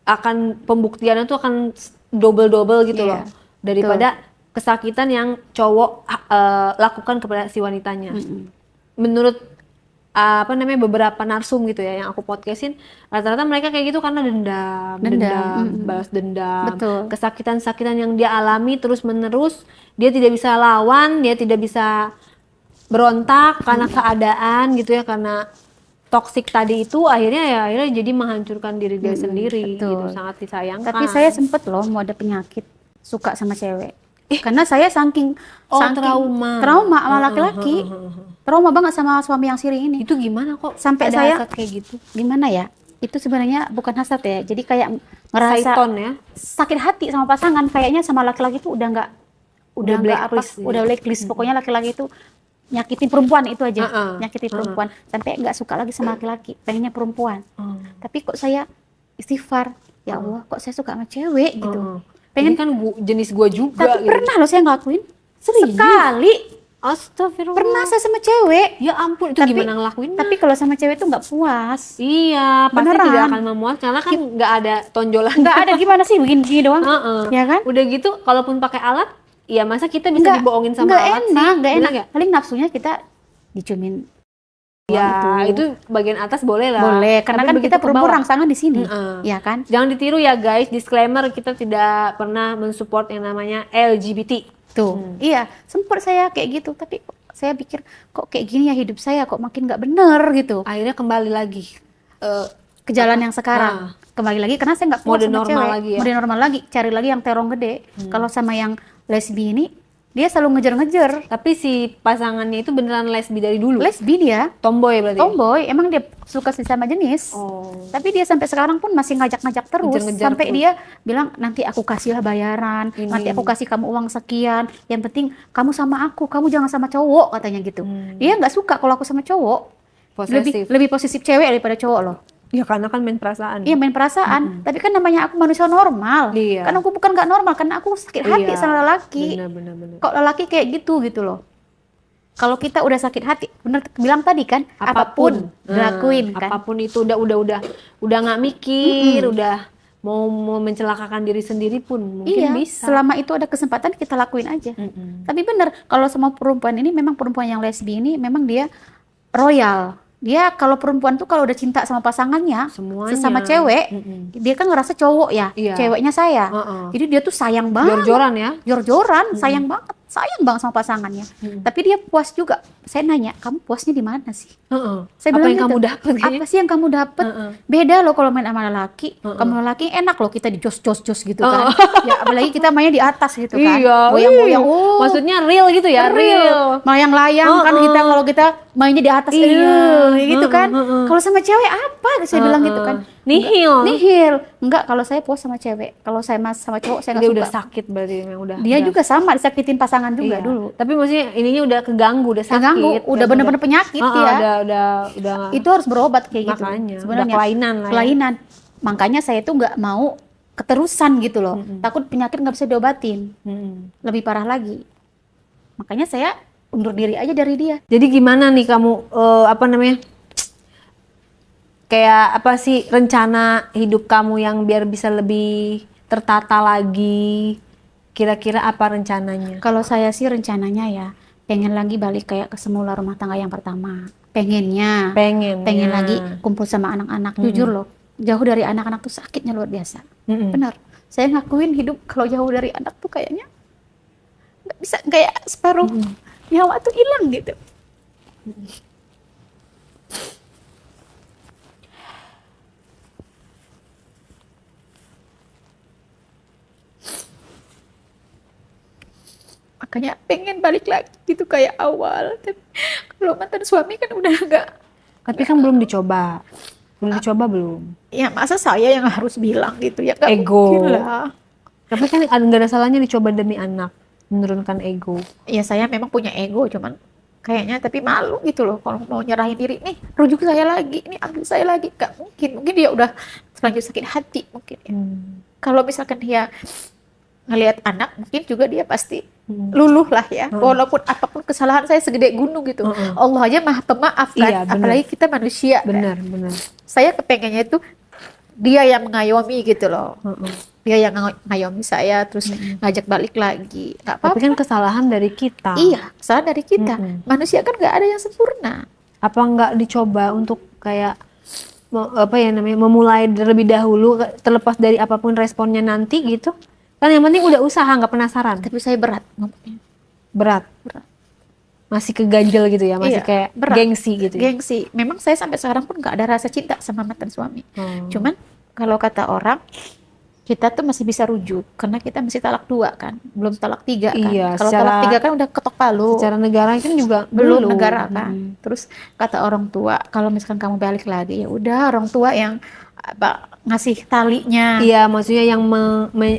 Akan pembuktiannya tuh akan double gitu loh daripada kesakitan yang cowok lakukan kepada si wanitanya. Menurut beberapa narsum gitu ya yang aku podcastin, rata-rata mereka kayak gitu karena dendam, balas dendam. Betul. Kesakitan-sakitan yang dia alami terus menerus, dia tidak bisa lawan, dia tidak bisa berontak karena keadaan gitu ya, karena toksik tadi itu akhirnya jadi menghancurkan diri dia sendiri. Gitu, sangat disayangkan. Tapi saya sempet loh mau ada penyakit suka sama cewek. Karena saya saking trauma sama laki-laki. Trauma banget sama suami yang siring ini. Itu gimana kok sampai ada saya hasrat kayak gitu? Gimana ya? Itu sebenarnya bukan hasrat ya. Jadi kayak ngerasa Saiton ya. Sakit hati sama pasangan, kayaknya sama laki-laki itu udah blacklist. Udah blacklist. Pokoknya laki-laki itu nyakitin perempuan itu aja. Nyakitin perempuan sampai nggak suka lagi sama laki-laki, pengennya perempuan. Tapi kok saya istighfar, ya Allah, kok saya suka sama cewek gitu. Pengen kan jenis gua juga. Tapi gitu. pernah loh saya ngelakuin. Serius? Sekali. Astagfirullah. Pernah saya sama cewek. Ya ampun, itu gimana ngelakuin? Tapi kalau sama cewek itu nggak puas. Iya, pasti Beneran. tidak akan memuas karena kan nggak ada tonjolan. Nggak ada gimana sih begini doang. Ya kan? Udah gitu, kalaupun pakai alat, ya masa kita bisa dibohongin sama alat sih? Nggak enak. Gak? Paling nafsunya kita dicumin. Ya, itu bagian atas boleh lah. Boleh, karena Tapi kan begitu kita ke perempuan bawah, rangsangan di sini. Ya kan? Jangan ditiru ya guys, disclaimer, kita tidak pernah mensupport yang namanya LGBT. Tuh, iya, sempet saya kayak gitu, tapi saya pikir kok kayak gini ya hidup saya, kok makin nggak bener gitu. Akhirnya kembali lagi Ke jalan yang sekarang. Kembali lagi karena saya nggak puas Mode sama normal cewek. lagi ya? Mode normal lagi, cari lagi yang terong gede. Kalau sama yang lesbi ini, dia selalu ngejar-ngejar. Tapi si pasangannya itu beneran lesbi dari dulu. Lesbi dia, Tomboy berarti. tomboy, emang dia suka sesama jenis. Tapi dia sampai sekarang pun masih ngajak-ngajak terus. Ngejar-ngejar Sampai terus. dia bilang, nanti aku kasihlah bayaran, nanti aku kasih kamu uang sekian. Yang penting kamu sama aku, kamu jangan sama cowok, katanya gitu. Dia nggak suka kalau aku sama cowok. Posesif. Lebih posesif cewek daripada cowok loh. Ya karena kan main perasaan. Iya, main perasaan. Tapi kan namanya aku manusia normal. Iya. Kan aku bukan nggak normal, karena aku sakit hati sama lelaki. Bener. Kok lelaki kayak gitu loh. Kalau kita udah sakit hati, bener bilang tadi kan, apapun dilakuin kan. Apapun itu udah nggak mikir, udah mau mencelakakan diri sendiri pun mungkin Iya, bisa. selama itu ada kesempatan kita lakuin aja. Mm-mm. Tapi bener, kalau sama perempuan ini memang perempuan yang lesbi ini memang dia royal. Dia kalau perempuan tuh kalau udah cinta sama pasangannya, Semuanya. sesama cewek, Mm-mm. dia kan ngerasa cowok ya, Iya. ceweknya saya. Heeh. Jadi dia tuh sayang banget, Jor-joran ya. jor-joran, sayang banget sama pasangannya. Mm-mm. Tapi dia puas juga. Saya nanya, kamu puasnya di mana sih? Heeh. Saya Apa bilang yang gitu, kamu dapat? apa sih yang kamu dapat? Heeh. Beda loh kalau main sama lelaki. Kamu lelaki enak loh kita di jos gitu kan. Ya apalagi kita mainnya di atas gitu kan. Iya. Goyang-goyang. Maksudnya real gitu ya, real. Melayang-layang kan kita kalau kita mainnya di atas Iya. gitu kan. Kalau sama cewek apa? Saya bilang gitu kan. Nihil. Nihil. Enggak, kalau saya puas sama cewek. Kalau saya sama cowok saya Dia enggak udah suka. sakit berarti memang udah. Dia juga sama disakitin pasangan juga Iya. dulu. Tapi maksudnya ininya udah keganggu, udah sakit. Terganggu, udah bener-bener penyakit ya. Udah. Itu harus berobat kayak gitu. Makanya, Sebenarnya udah kelainan lah ya. kelainan. Makanya saya tuh nggak mau keterusan gitu loh. Takut penyakit nggak bisa diobatin. Mm-mm. Lebih parah lagi. Makanya saya undur diri aja dari dia. Jadi gimana nih kamu apa namanya? Kayak apa sih rencana hidup kamu yang biar bisa lebih tertata lagi? Kira-kira apa rencananya? Kalau saya sih rencananya ya pengen lagi balik kayak ke semula rumah tangga yang pertama. Pengen Pengen lagi kumpul sama anak-anak. Jujur loh, jauh dari anak-anak tuh sakitnya luar biasa. Benar. Saya ngakuin hidup kalau jauh dari anak tuh kayaknya nggak bisa, kayak separuh nyawa tuh hilang gitu. Makanya pengen balik lagi gitu kayak awal. Tapi kalau mantan suami kan udah enggak. Tapi kan belum dicoba. Belum dicoba belum? Ya masa saya yang harus bilang gitu ya, nggak Ego. mungkin lah. Tapi kan nggak ada salahnya dicoba demi anak. Menurunkan ego. Ya saya memang punya ego, cuman kayaknya tapi malu gitu loh kalau mau nyerahin diri. Nih rujuk saya lagi, nih ambil saya lagi. Nggak mungkin, mungkin dia udah terlanjur sakit hati mungkin ya. Kalau misalkan dia ngelihat anak, mungkin juga dia pasti luluh lah ya. Walaupun apapun kesalahan saya segede gunung gitu. Allah aja maha pemaaf kan. Iya, bener. Apalagi kita manusia kan. Benar. Saya kepengennya itu dia yang mengayomi gitu loh. Dia yang ngayomi saya terus ngajak balik lagi. Nggak apa-apa. Tapi kan kesalahan dari kita. Iya, kesalahan dari kita. Manusia kan nggak ada yang sempurna. Apa nggak dicoba untuk kayak apa ya namanya memulai terlebih dahulu terlepas dari apapun responnya nanti gitu? Kan yang penting udah usaha, nggak penasaran. Tapi saya berat ngomongnya. Berat. Masih keganjel gitu ya, masih Iya, kayak berat. gengsi gitu ya. Gengsi. Memang saya sampai sekarang pun nggak ada rasa cinta sama mantan suami. Cuman kalau kata orang kita tuh masih bisa rujuk karena kita masih talak 2 kan, belum talak 3 kan. Iya, Kalau talak 3 kan udah ketok palu. Secara negara kan juga Belum negara kan. Terus kata orang tua kalau misalkan kamu balik lagi ya udah orang tua yang ngasih talinya. Iya, maksudnya yang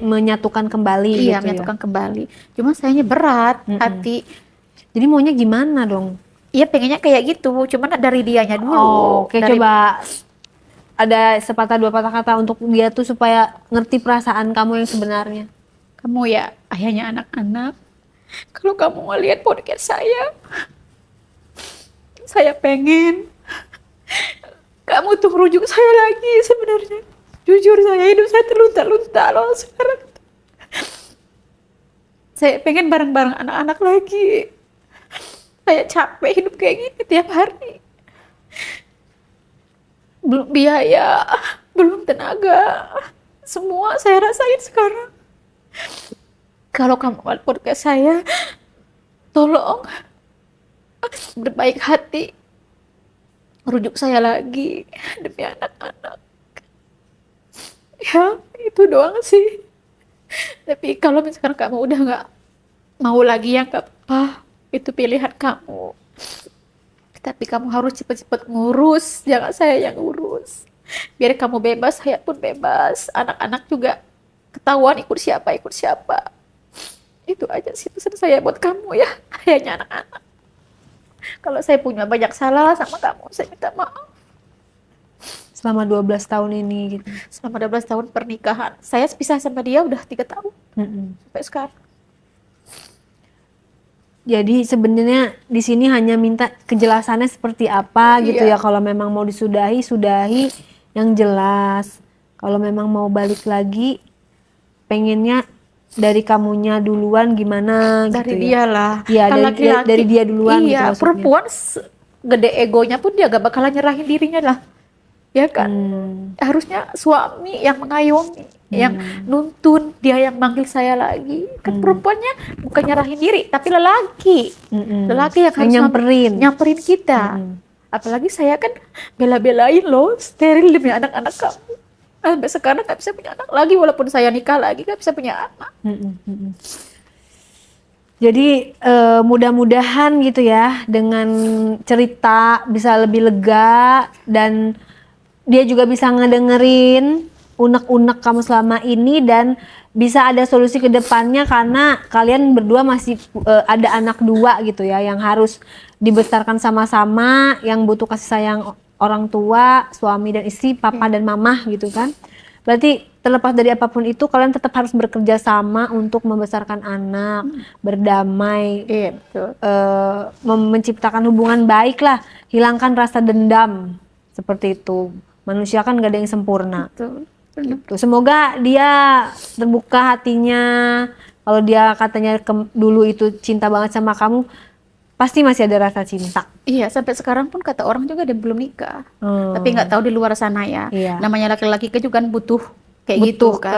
menyatukan kembali Iya, gitu menyatukan kembali. Cuma sayanya berat hati. Jadi maunya gimana dong? Iya pengennya kayak gitu, cuman dari dianya dulu. Oke, Dari- coba ada sepatah dua patah kata untuk dia tuh supaya ngerti perasaan kamu yang sebenarnya. Kamu ya ayahnya anak-anak. Kalau kamu ngeliat podcast saya pengen kamu tuh merujuk saya lagi sebenarnya. Jujur saya hidup saya terlunta-lunta loh sekarang. Saya pengen bareng-bareng anak-anak lagi. Saya capek hidup kayak gini tiap hari. Belum biaya, belum tenaga. Semua saya rasain sekarang. Kalau kamu lihat podcast saya, tolong berbaik hati. Rujuk saya lagi demi anak-anak. Ya, itu doang sih. Tapi kalau misalkan kamu udah nggak mau lagi ya nggak apa-apa. Itu pilihan kamu. Tapi kamu harus cepet-cepet ngurus. Jangan saya yang ngurus. Biar kamu bebas, saya pun bebas. Anak-anak juga ketahuan ikut siapa. Itu aja sih pesan saya buat kamu ya. Ayahnya anak-anak. Kalau saya punya banyak salah sama kamu, saya minta maaf. Selama 12 tahun ini gitu. Selama 12 tahun pernikahan. Saya pisah sama dia udah 3 tahun. Sampai sekarang. Jadi sebenarnya di sini hanya minta kejelasannya seperti apa gitu Iya. ya. Kalau memang mau disudahi, sudahi yang jelas. Kalau memang mau balik lagi, pengennya dari kamunya duluan gimana gitu Dari ya? dia lah. Iya, Kalau laki-laki, dari dia duluan gitu iya, maksudnya. perempuan gede egonya pun dia gak bakalan nyerahin dirinya lah. Ya kan? Harusnya suami yang mengayomi, yang nuntun, dia yang manggil saya lagi. Kan perempuannya bukan nyerahin diri, tapi lelaki. Lelaki yang harus nyamperin kita. Apalagi saya kan bela-belain loh, steril demi anak-anak kamu. Sampai sekarang gak bisa punya anak lagi, walaupun saya nikah lagi gak bisa punya anak. Jadi mudah-mudahan gitu ya, dengan cerita bisa lebih lega dan dia juga bisa ngedengerin unek-unek kamu selama ini dan bisa ada solusi ke depannya karena kalian berdua masih ada anak dua gitu ya yang harus dibesarkan sama-sama, yang butuh kasih sayang orang tua, suami dan istri, papa dan mamah gitu kan. Berarti terlepas dari apapun itu kalian tetap harus bekerja sama untuk membesarkan anak, berdamai, Iya, betul. menciptakan hubungan baik lah, hilangkan rasa dendam seperti itu. Manusia kan gak ada yang sempurna. Betul. Gitu. Semoga dia terbuka hatinya. Kalau dia katanya dulu itu cinta banget sama kamu, pasti masih ada rasa cinta. Iya, sampai sekarang pun kata orang juga dia belum nikah. Tapi nggak tahu di luar sana ya. Iya. Namanya laki-laki juga kan butuh kayak Butuh gitu kan.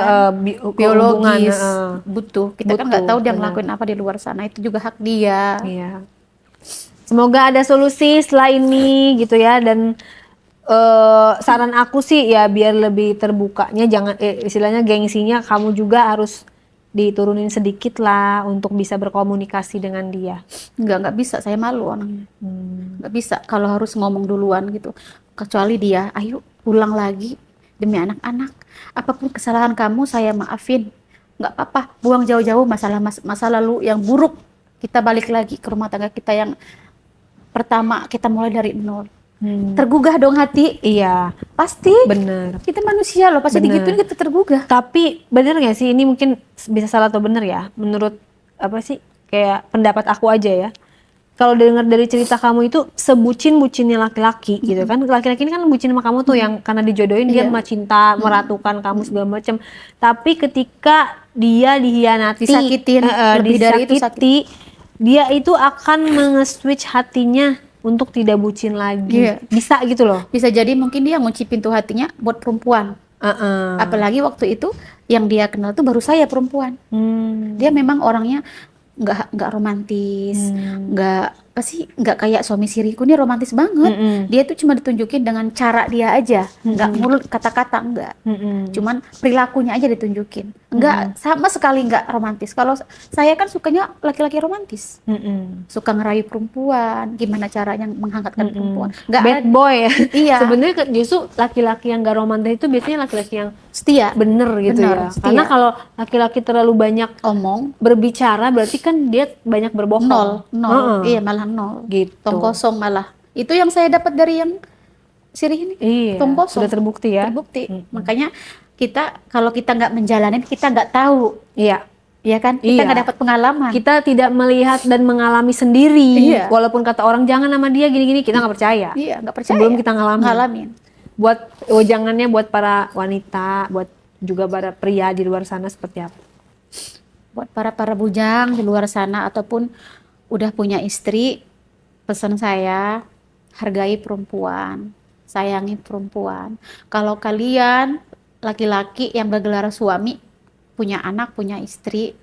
hubungan, Biologis, butuh. Kita kan nggak butuh, tahu dia benar. ngelakuin apa di luar sana. Itu juga hak dia. Iya. Semoga ada solusi setelah ini gitu ya, dan saran aku sih ya biar lebih terbukanya, jangan istilahnya gengsinya kamu juga harus diturunin sedikit lah untuk bisa berkomunikasi dengan dia. Nggak bisa. Saya malu orangnya. Nggak bisa kalau harus ngomong duluan gitu. Kecuali dia, ayo pulang lagi demi anak-anak. Apapun kesalahan kamu saya maafin. Nggak apa-apa. Buang jauh-jauh masa lalu yang buruk. Kita balik lagi ke rumah tangga kita yang pertama, kita mulai dari nol. Tergugah dong hati. Iya, Pasti. bener. Kita manusia loh, pasti Bener. digituin kita tergugah. Tapi bener nggak sih, ini mungkin bisa salah atau bener ya, menurut apa sih, kayak pendapat aku aja ya. Kalau dengar dari cerita kamu itu sebucin-bucinnya laki-laki gitu kan. Laki-laki ini kan bucin sama kamu tuh yang karena dijodohin dia Iya. mah cinta, meratukan kamu segala macam. Tapi ketika dia dihianati, Disakitin, lebih dari itu disakiti, dia itu akan nge-switch hatinya untuk tidak bucin lagi. Iya. Bisa gitu loh. Bisa jadi mungkin dia ngunci pintu hatinya buat perempuan. Apalagi waktu itu yang dia kenal tuh baru saya perempuan. Dia memang orangnya nggak romantis, nggak kayak suami siriku nih romantis banget. Dia tuh cuma ditunjukin dengan cara dia aja, nggak mulut kata-kata, nggak. Cuman perilakunya aja ditunjukin, nggak sama sekali nggak romantis. Kalau saya kan sukanya laki-laki romantis, suka ngerayu perempuan, gimana caranya menghangatkan perempuan. Nggak Bad boy ya. Iya. Sebenarnya justru laki-laki yang gak romantis itu biasanya laki-laki yang setia, bener gitu Bener, ya. setia. Karena kalau laki-laki terlalu banyak omong berbicara berarti kan dia banyak berbohong. nol, iya malah nol, Gitu. tong kosong malah. Itu yang saya dapat dari yang sirih ini, Iya, tong kosong. sudah terbukti ya. Terbukti. Makanya kita kalau kita nggak menjalanin kita nggak tahu, Iya. ya kan? Kita Iya. nggak dapat pengalaman. Kita tidak melihat dan mengalami sendiri. Iya. Walaupun kata orang jangan sama dia gini-gini, kita nggak percaya. Iya, nggak percaya. Sebelum kita ngalamin. Ngalamin. Buat jangannya buat para wanita, buat juga para pria di luar sana seperti apa? Buat para bujang di luar sana ataupun udah punya istri, pesan saya hargai perempuan, sayangi perempuan. Kalau kalian laki-laki yang bergelar suami, punya anak, punya istri,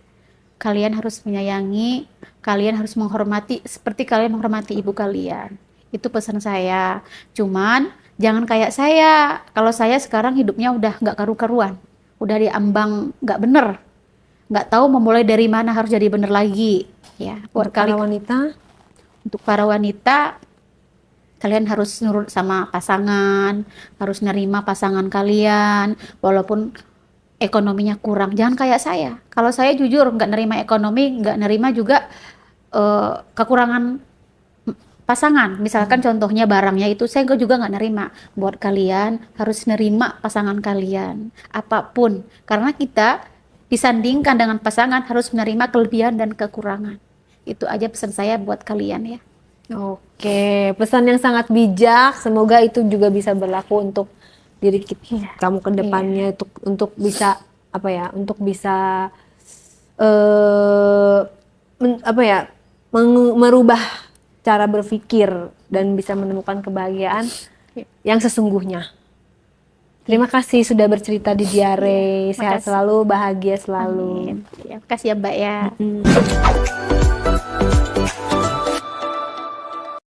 kalian harus menyayangi, kalian harus menghormati seperti kalian menghormati ibu kalian. Itu pesan saya. Cuman jangan kayak saya. Kalau saya sekarang hidupnya udah nggak karu-karuan, udah diambang nggak bener, nggak tahu memulai dari mana harus jadi bener lagi. Ya, buat Para wanita, untuk para wanita, kalian harus nurut sama pasangan, harus nerima pasangan kalian, walaupun ekonominya kurang. Jangan kayak saya. Kalau saya jujur nggak nerima ekonomi, nggak nerima juga kekurangan pasangan. Misalkan contohnya barangnya itu saya juga nggak nerima. Buat kalian harus nerima pasangan kalian, apapun. Karena kita disandingkan dengan pasangan harus menerima kelebihan dan kekurangan. Itu aja pesan saya buat kalian ya. oke, pesan yang sangat bijak. Semoga itu juga bisa berlaku untuk diri kamu ke depannya untuk bisa apa ya, untuk bisa merubah cara berpikir dan bisa menemukan kebahagiaan yang sesungguhnya. Terima kasih sudah bercerita di Diare. Sehat selalu, bahagia selalu. Amin. Ya, makasih ya Mbak ya.